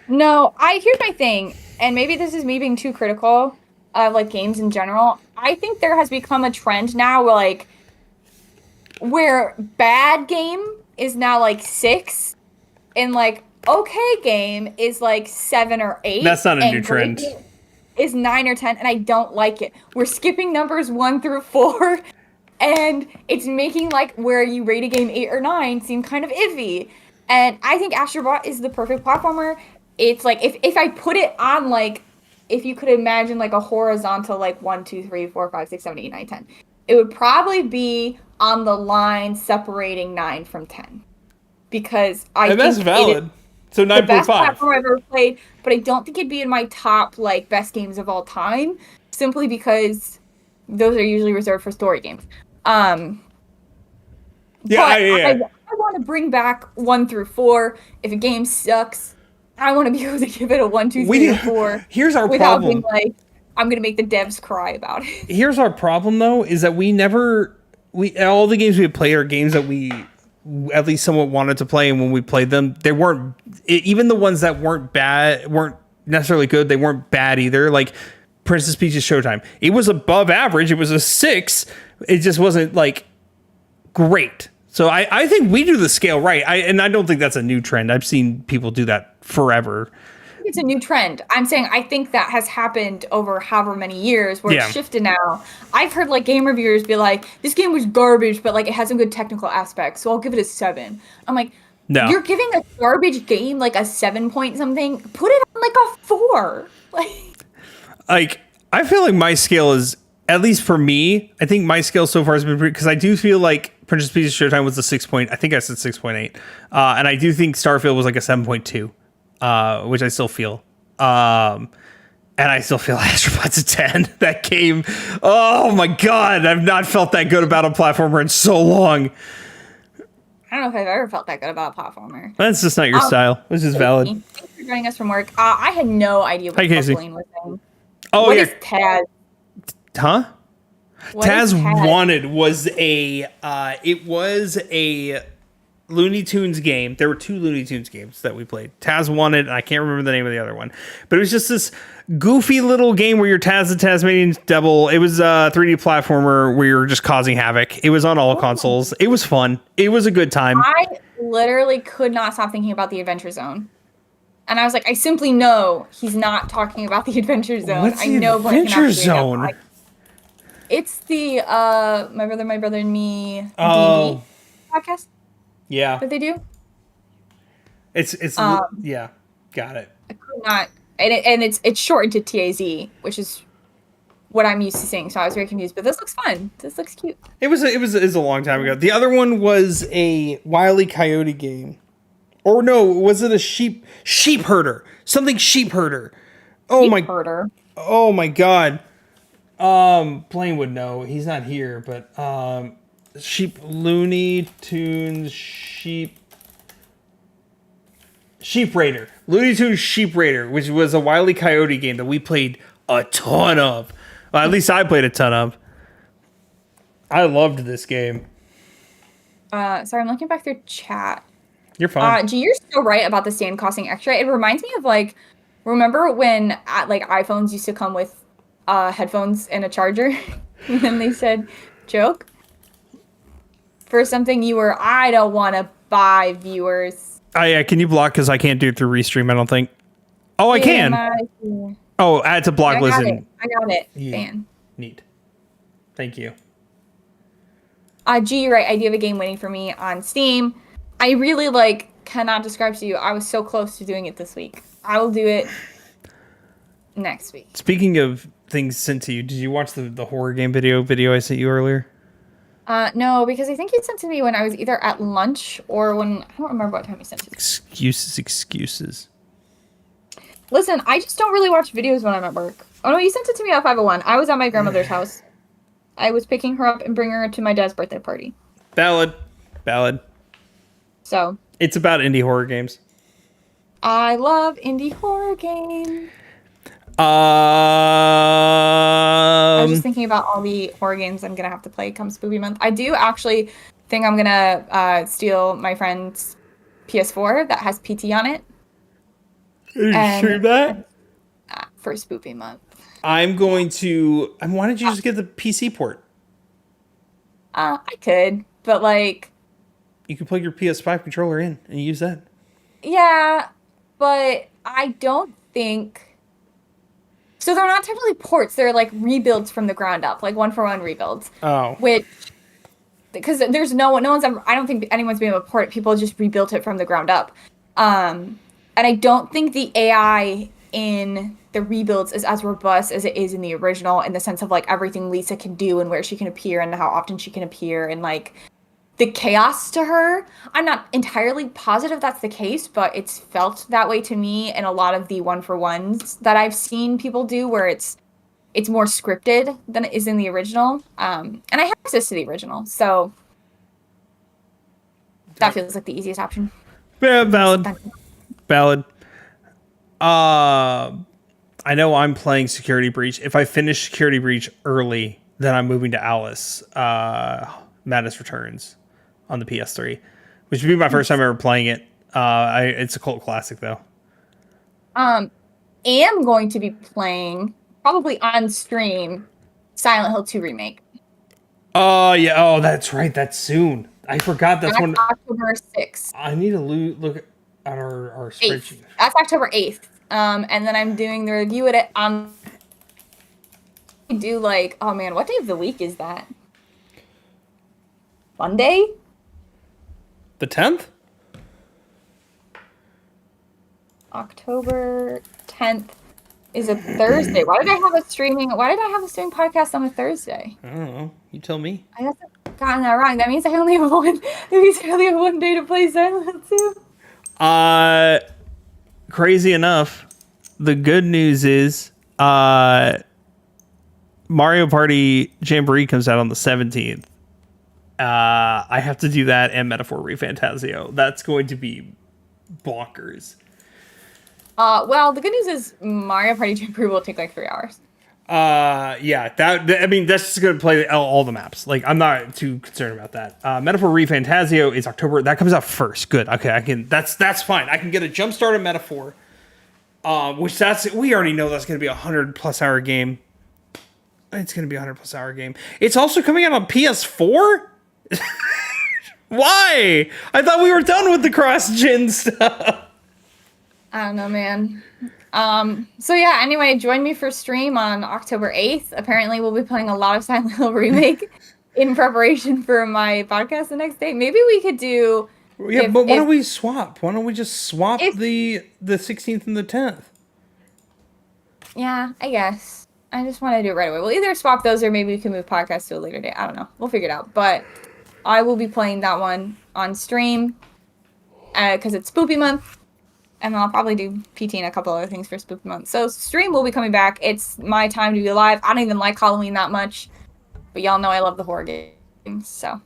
No, here's my thing, and maybe this is me being too critical of like games in general. I think there has become a trend now where bad game is now like 6, and like okay game is like 7 or 8. That's not a new trend. Is 9 or 10, and I don't like it. We're skipping numbers 1 through 4, and it's making like where you rate a game 8 or 9 seem kind of iffy. And I think Astrobot is the perfect platformer. It's like if I put it on like, if you could imagine like a horizontal like 1, 2, 3, 4, 5, 6, 7, 8, 9, 10, it would probably be on the line separating 9 from 10, because I think that's valid. So 9.5. The best platform I've ever played, but I don't think it'd be in my top like best games of all time, simply because those are usually reserved for story games. I want to bring back 1 through 4. If a game sucks, I want to be able to give it a 1, 2, 3, or 4. Here's our without problem. Being like, I'm gonna make the devs cry about it. Here's our problem, though, is that all the games we play are games that we at least somewhat wanted to play, and when we played them, they weren't, even the ones that weren't bad, weren't necessarily good, they weren't bad either. Like Princess Peach's Showtime, it was above average, it was a 6, it just wasn't like great. So I think we do the scale right, and I don't think that's a new trend. I've seen people do that forever. It's a new trend. I'm saying I think that has happened over however many years where it's shifted now. I've heard like game reviewers be like, this game was garbage, but like it has some good technical aspects, so I'll give it a 7. I'm like, no. You're giving a garbage game like a 7 point something? Put it on like a 4. Like I feel like my scale is, at least for me, I think my scale so far has been pretty, because I do feel like Princess Peach's Showtime was a 6 point. I think I said 6.8. And I do think Starfield was like a 7.2. which I still feel. And I still feel Astrobot's a 10. That game, oh my god, I've not felt that good about a platformer in so long. I don't know if I've ever felt that good about a platformer. That's just not your style, which is valid. Thanks for joining us from work. I had no idea what Buckling was saying. Oh, what yeah. Is Taz? Huh? What is Taz Wanted was it was a Looney Tunes game. There were 2 Looney Tunes games that we played. Taz Wanted, and I can't remember the name of the other one. But it was just this goofy little game where you're Taz the Tasmanian Devil. It was a 3D platformer where you're just causing havoc. It was on all consoles. It was fun. It was a good time. I literally could not stop thinking about the Adventure Zone. And I was like, I simply know he's not talking about the Adventure Zone. What's I the know Adventure Zone? It's the My Brother and Me Oh. D&D podcast Yeah. that they do. It's yeah. Got it. I could not, and it's shortened to TAZ, which is what I'm used to seeing. So I was very confused. But this looks fun. This looks cute. It was a long time ago. The other one was a Wile E. Coyote game. Or no, was it a sheep herder? Something sheep herder. Oh my Herder. Oh my god. Blaine would know. He's not here, but sheep Looney Tunes sheep Raider. Looney Tunes Sheep Raider, which was a Wile E. Coyote game that we played a ton of. Well, at least I played a ton of. I loved this game. Sorry, I'm looking back through chat. You're fine. Gee, you're so right about the stand costing extra. It reminds me of like, remember when iPhones used to come with headphones and a charger, and then they said, "Joke for something you were." I don't want to buy viewers. Yeah, can you block because I can't do it through Restream? I don't think. Oh, I can. Oh, add to block list. I got it. Fan. Neat. Thank you. Gee, you're right. I do have a game waiting for me on Steam. I really cannot describe to you. I was so close to doing it this week. I will do it next week. Speaking of things sent to you, did you watch the horror game video I sent you earlier? No, because I think you sent it to me when I was either at lunch or when I don't remember what time you sent it to me. Excuses. Listen, I just don't really watch videos when I'm at work. Oh no, you sent it to me at 501. I was at my grandmother's house. I was picking her up and bringing her to my dad's birthday party. Valid. So. It's about indie horror games. I love indie horror games. I was just thinking about all the horror games I'm gonna have to play come Spooky Month. I do actually think I'm gonna steal my friend's PS4 that has PT on it. Are you sure that? For Spooky Month. I'm going to. Why don't you just get the PC port? I could, but you can plug your PS5 controller in and use that. Yeah, but I don't think. So they're not technically ports. They're rebuilds from the ground up, 1-for-1 rebuilds. Oh. Which, because there's no one's ever. I don't think anyone's been able to port it. People just rebuilt it from the ground up. And I don't think the AI in the rebuilds is as robust as it is in the original, in the sense of everything Lisa can do and where she can appear and how often she can appear and the chaos to her. I'm not entirely positive that's the case, but it's felt that way to me in a lot of the 1-for-1s that I've seen people do, where it's more scripted than it is in the original. And I have access to the original, so that feels like the easiest option. Yeah, valid. I know I'm playing Security Breach. If I finish Security Breach early, then I'm moving to Alice. Madness Returns on the PS3, which would be my first time ever playing it. It's a cult classic though. Am going to be playing probably on stream Silent Hill 2 remake. Oh yeah. Oh, that's right. That's soon. I forgot that's one. October 6th. I need to look at our spreadsheet. That's October 8th. And then I'm doing the review at it on. I do oh man, what day of the week is that? Monday? The 10th? October 10th is a Thursday. Why did I have a streaming podcast on a Thursday? I don't know. You tell me. I guess I've gotten that wrong. That means I only have one day to play Silent Hill 2. crazy enough, the good news is Mario Party Jamboree comes out on the 17th. I have to do that and Metaphor ReFantazio. That's going to be bonkers. Well, the good news is Mario Party Jamboree will take like 3 hours. Yeah, I mean, that's just going to play all the maps. Like, I'm not too concerned about that. Metaphor ReFantazio is October. That comes out first. Good. Okay, that's fine. I can get a jump start of Metaphor. We already know that's going to be 100+ hour game. It's going to be a 100+ hour game. It's also coming out on PS4? Why? I thought we were done with the cross-gen stuff. I don't know, man. So yeah, anyway, join me for stream on October 8th. Apparently we'll be playing a lot of Silent Hill Remake in preparation for my podcast the next day. Maybe we could do... Yeah, but why don't we swap? Why don't we just swap the 16th and the 10th? Yeah, I guess. I just want to do it right away. We'll either swap those or maybe we can move podcasts to a later date. I don't know. We'll figure it out. But I will be playing that one on stream because it's Spoopy Month. And then I'll probably do PT and a couple other things for Spoopy Month. So stream will be coming back. It's my time to be alive. I don't even like Halloween that much. But y'all know I love the horror games. So.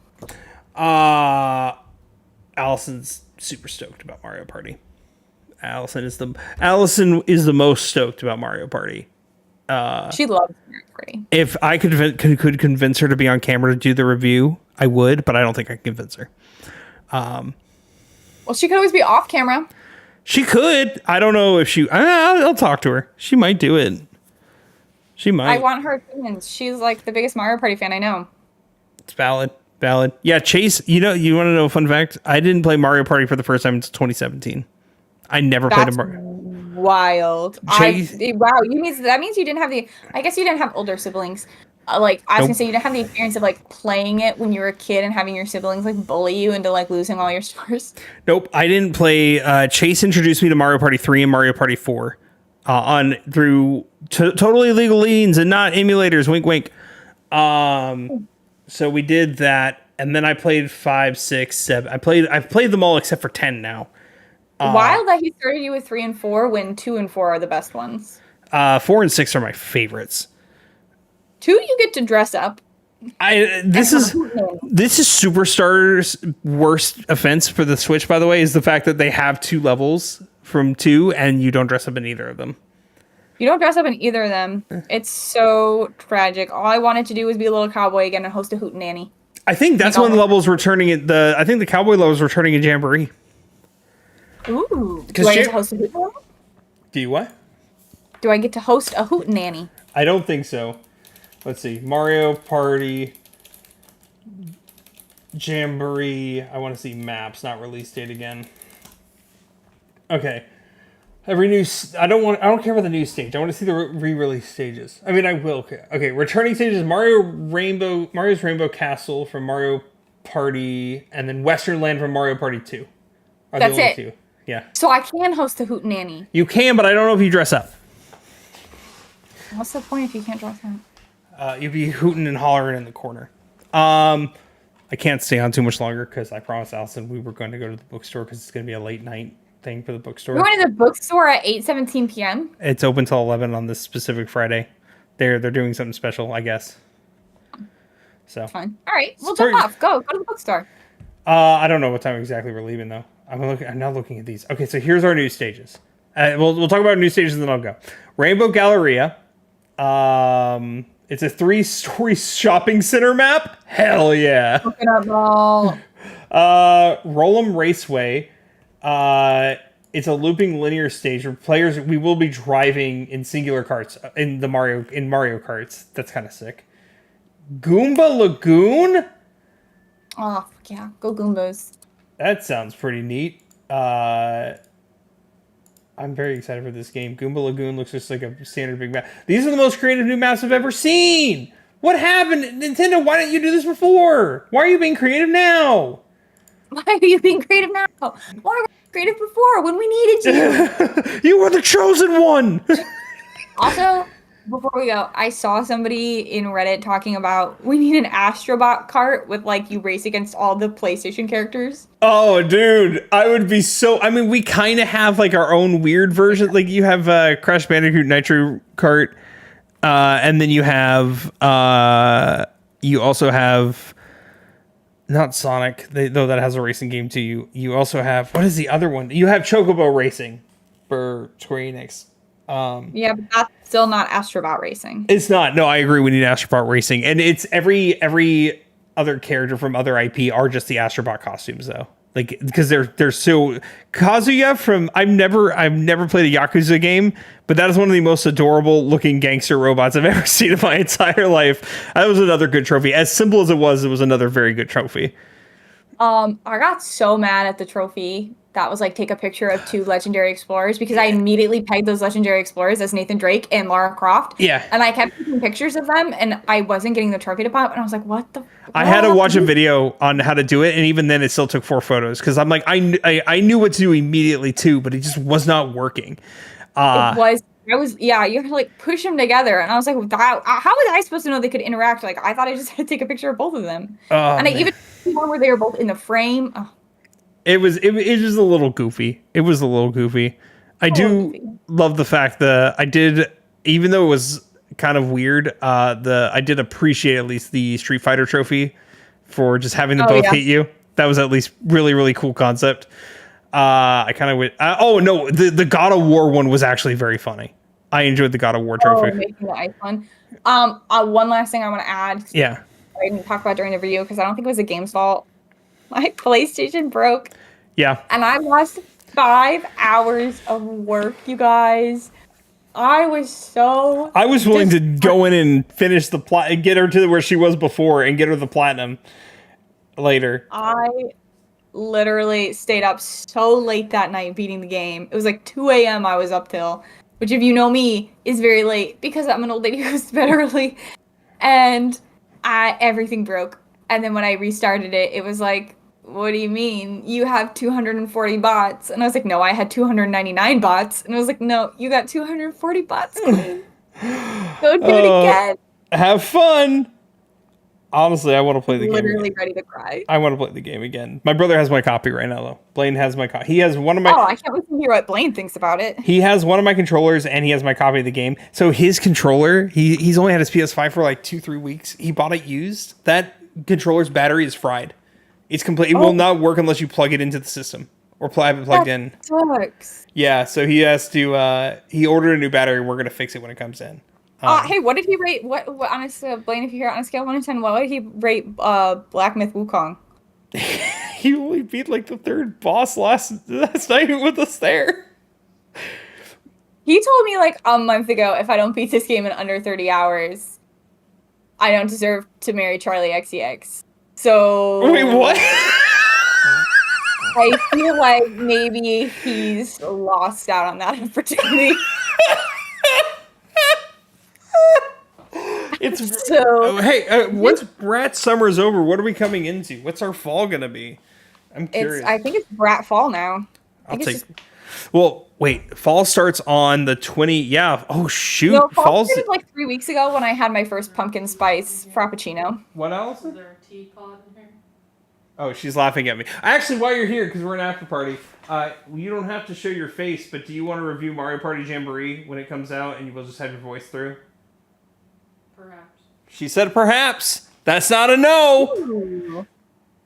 Allison's super stoked about Mario Party. Allison is the most stoked about Mario Party. She loves Mario Party. If I could convince her to be on camera to do the review, I would, but I don't think I can convince her. Well, she could always be off camera. She could. I don't know if she... I'll talk to her. She might do it. She might. I want her opinions. She's like the biggest Mario Party fan I know. It's valid. Yeah, Chase, you want to know a fun fact? I didn't play Mario Party for the first time until 2017. I never played a Mario. Wild. Chase, wow, that means you didn't have I guess you didn't have older siblings. I was gonna say you didn't have the experience of like playing it when you were a kid and having your siblings like bully you into like losing all your stars. Nope, I didn't play. Chase introduced me to Mario Party 3 and Mario Party 4 through totally legal means and not emulators. Wink, wink. So we did that, and then I played 5, 6, 7. I've played them all except for 10 now. Wild that he started you with 3 and 4 when 2 and 4 are the best ones. 4 and 6 are my favorites. 2 you get to dress up. This is Superstar's worst offense for the Switch, by the way, is the fact that they have 2 levels from 2, and you don't dress up in either of them. You don't dress up in either of them. It's so tragic. All I wanted to do was be a little cowboy again and host a hootenanny. I think that's when the levels returning at I think the cowboy levels returning in Jamboree. Ooh. Do I get to host a hootenanny? Do you what? Do I get to host a hootenanny? I don't think so. Let's see. Mario Party Jamboree. I want to see maps, not release date again. Okay. I don't care about the new stage. I want to see the re-release stages. I mean, I will. Okay, returning stages: Mario's Rainbow Castle from Mario Party, and then Western Land from Mario Party 2. That's it. 2. Yeah. So I can host a hootenanny. You can, but I don't know if you dress up. What's the point if you can't dress up? You'd be hooting and hollering in the corner. I can't stay on too much longer because I promised Allison we were going to go to the bookstore because it's going to be a late night thing for the bookstore. We're going to the bookstore at 8:17 p.m. It's open till 11 on this specific Friday. They're doing something special, I guess. So fine. All right, we'll jump off. Go to the bookstore. I don't know what time exactly we're leaving though. I'm now looking at these. Okay, so here's our new stages. We'll talk about new stages and then I'll go. Rainbow Galleria. It's a 3-story shopping center map. Hell yeah. Coconut Ball. Roll'em Raceway. It's a looping linear stage where we will be driving in singular carts in Mario Karts. That's kind of sick. Goomba Lagoon? Oh, yeah. Go Goombas. That sounds pretty neat. I'm very excited for this game. Goomba Lagoon looks just like a standard big map. These are the most creative new maps I've ever seen. What happened? Nintendo, why didn't you do this before? Why are you being creative now? Why are you being creative now? Why were you creative before when we needed you? You were the chosen one. Also, before we go, I saw somebody in Reddit talking about we need an Astrobot cart with like you race against all the PlayStation characters. Oh, dude, I would be so. I mean, we kind of have like our own weird version. Like you have Crash Bandicoot Nitro Kart, and then you also have not Sonic, though that has a racing game too. You also have, what is the other one? You have Chocobo Racing for Square Enix. Yeah, but that's still not Astrobot racing. It's not. No, I agree. We need Astrobot Racing, and it's every other character from other IP are just the Astrobot costumes though. Like because they're so Kazuya from I've never played a Yakuza game, but that is one of the most adorable looking gangster robots I've ever seen in my entire life. That was another good trophy. As simple as it was another very good trophy. I got so mad at the trophy that was like take a picture of 2 legendary explorers because I immediately pegged those legendary explorers as Nathan Drake and Lara Croft. Yeah. And I kept taking pictures of them and I wasn't getting the trophy to pop and I was like, what the I had to watch a video on how to do it, and even then it still took 4 photos because I'm like I knew what to do immediately too, but it just was not working. You have to like push them together, and I was like, how was I supposed to know they could interact? Like, I thought I just had to take a picture of both of them, and I even one where they were both in the frame. Oh. It was a little goofy. It was a little goofy. I do love the fact that I did, even though it was kind of weird. I did appreciate at least the Street Fighter trophy for just having them both hit you. That was at least really, really cool concept. I kind of went. The God of War one was actually very funny. I enjoyed the God of War trophy. Making the ice one. One last thing I want to add. Yeah. I didn't talk about during the video because I don't think it was the game's fault. My PlayStation broke. Yeah. And I lost 5 hours of work, you guys. I was willing to go in and finish the plot and get her to where she was before and get her the platinum later. I literally stayed up so late that night beating the game. It was like 2 a.m. I was up till, which if you know me is very late because I'm an old lady who goes to bed early. And everything broke. And then when I restarted it, it was like, what do you mean? You have 240 bots. And I was like, no, I had 299 bots. And I was like, no, you got 240 bots. Go do it again. Have fun. Honestly, I want to play the game. Literally ready to cry. I want to play the game again. My brother has my copy right now, though. Blaine has my copy. He has one of my... Oh, I can't wait to hear what Blaine thinks about it. He has one of my controllers, and he has my copy of the game. So his controller, he's only had his PS5 for like 2-3 weeks. He bought it used. That controller's battery is fried. It's complete. It will not work unless you plug it into the system or have it plugged in. Sucks. Yeah, so he has to... he ordered a new battery. We're going to fix it when it comes in. Hey, what did he rate? What on a Blaine? If you hear on a scale of 1 to 10, what would he rate Black Myth Wukong? He only beat like the 3rd boss last night with us there. He told me like a month ago, if I don't beat this game in under 30 hours, I don't deserve to marry Charlie XCX. So wait, what? I feel like maybe he's lost out on that opportunity. It's so. Hey, once Brat Summer's over, what are we coming into? What's our fall gonna be? I'm curious. I think it's Brat Fall now. Well, wait. Fall starts on the 20. Yeah. Oh shoot. No, fall Fall's started like 3 weeks ago when I had my first pumpkin spice frappuccino. What else? Is there a teapot in here? Oh, she's laughing at me. Actually, while you're here, because we're an after party, you don't have to show your face, but do you want to review Mario Party Jamboree when it comes out, and you will just have your voice through? Perhaps. She said perhaps. That's not a no. Ooh.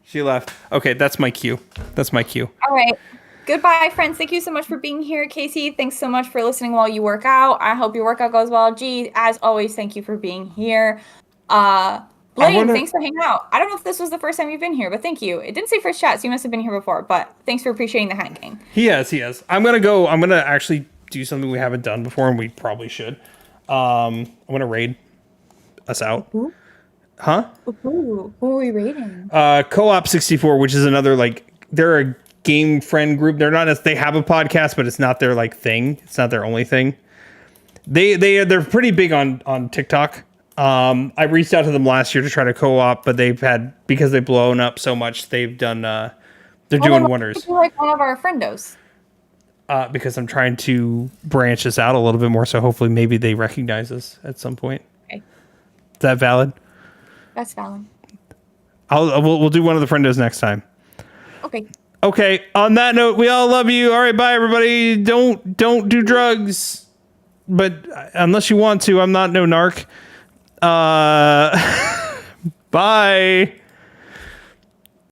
She left. Okay, that's my cue. That's my cue. All right. Goodbye, friends. Thank you so much for being here. Casey, thanks so much for listening while you work out. I hope your workout goes well. G, as always, thank you for being here. Blaine, thanks for hanging out. I don't know if this was the first time you've been here, but thank you. It didn't say first chat, so you must have been here before, but thanks for appreciating the hanging. He has. I'm gonna actually do something we haven't done before, and we probably should. I'm gonna raid us out. Ooh. Huh? Ooh, who are we raiding? Co-op 64, which is another they're a game friend group. They have a podcast, but it's not their thing. It's not their only thing. They're pretty big on TikTok. I reached out to them last year to try to co-op, but because they've blown up so much, they've done they're doing wonders. Like one of our friendos. because I'm trying to branch this out a little bit more. So hopefully maybe they recognize us at some point. Okay. Is that valid? That's valid. We'll do one of the friendos next time. Okay. Okay. On that note, we all love you. All right. Bye, everybody. Don't do drugs, but unless you want to, I'm not no narc. Bye.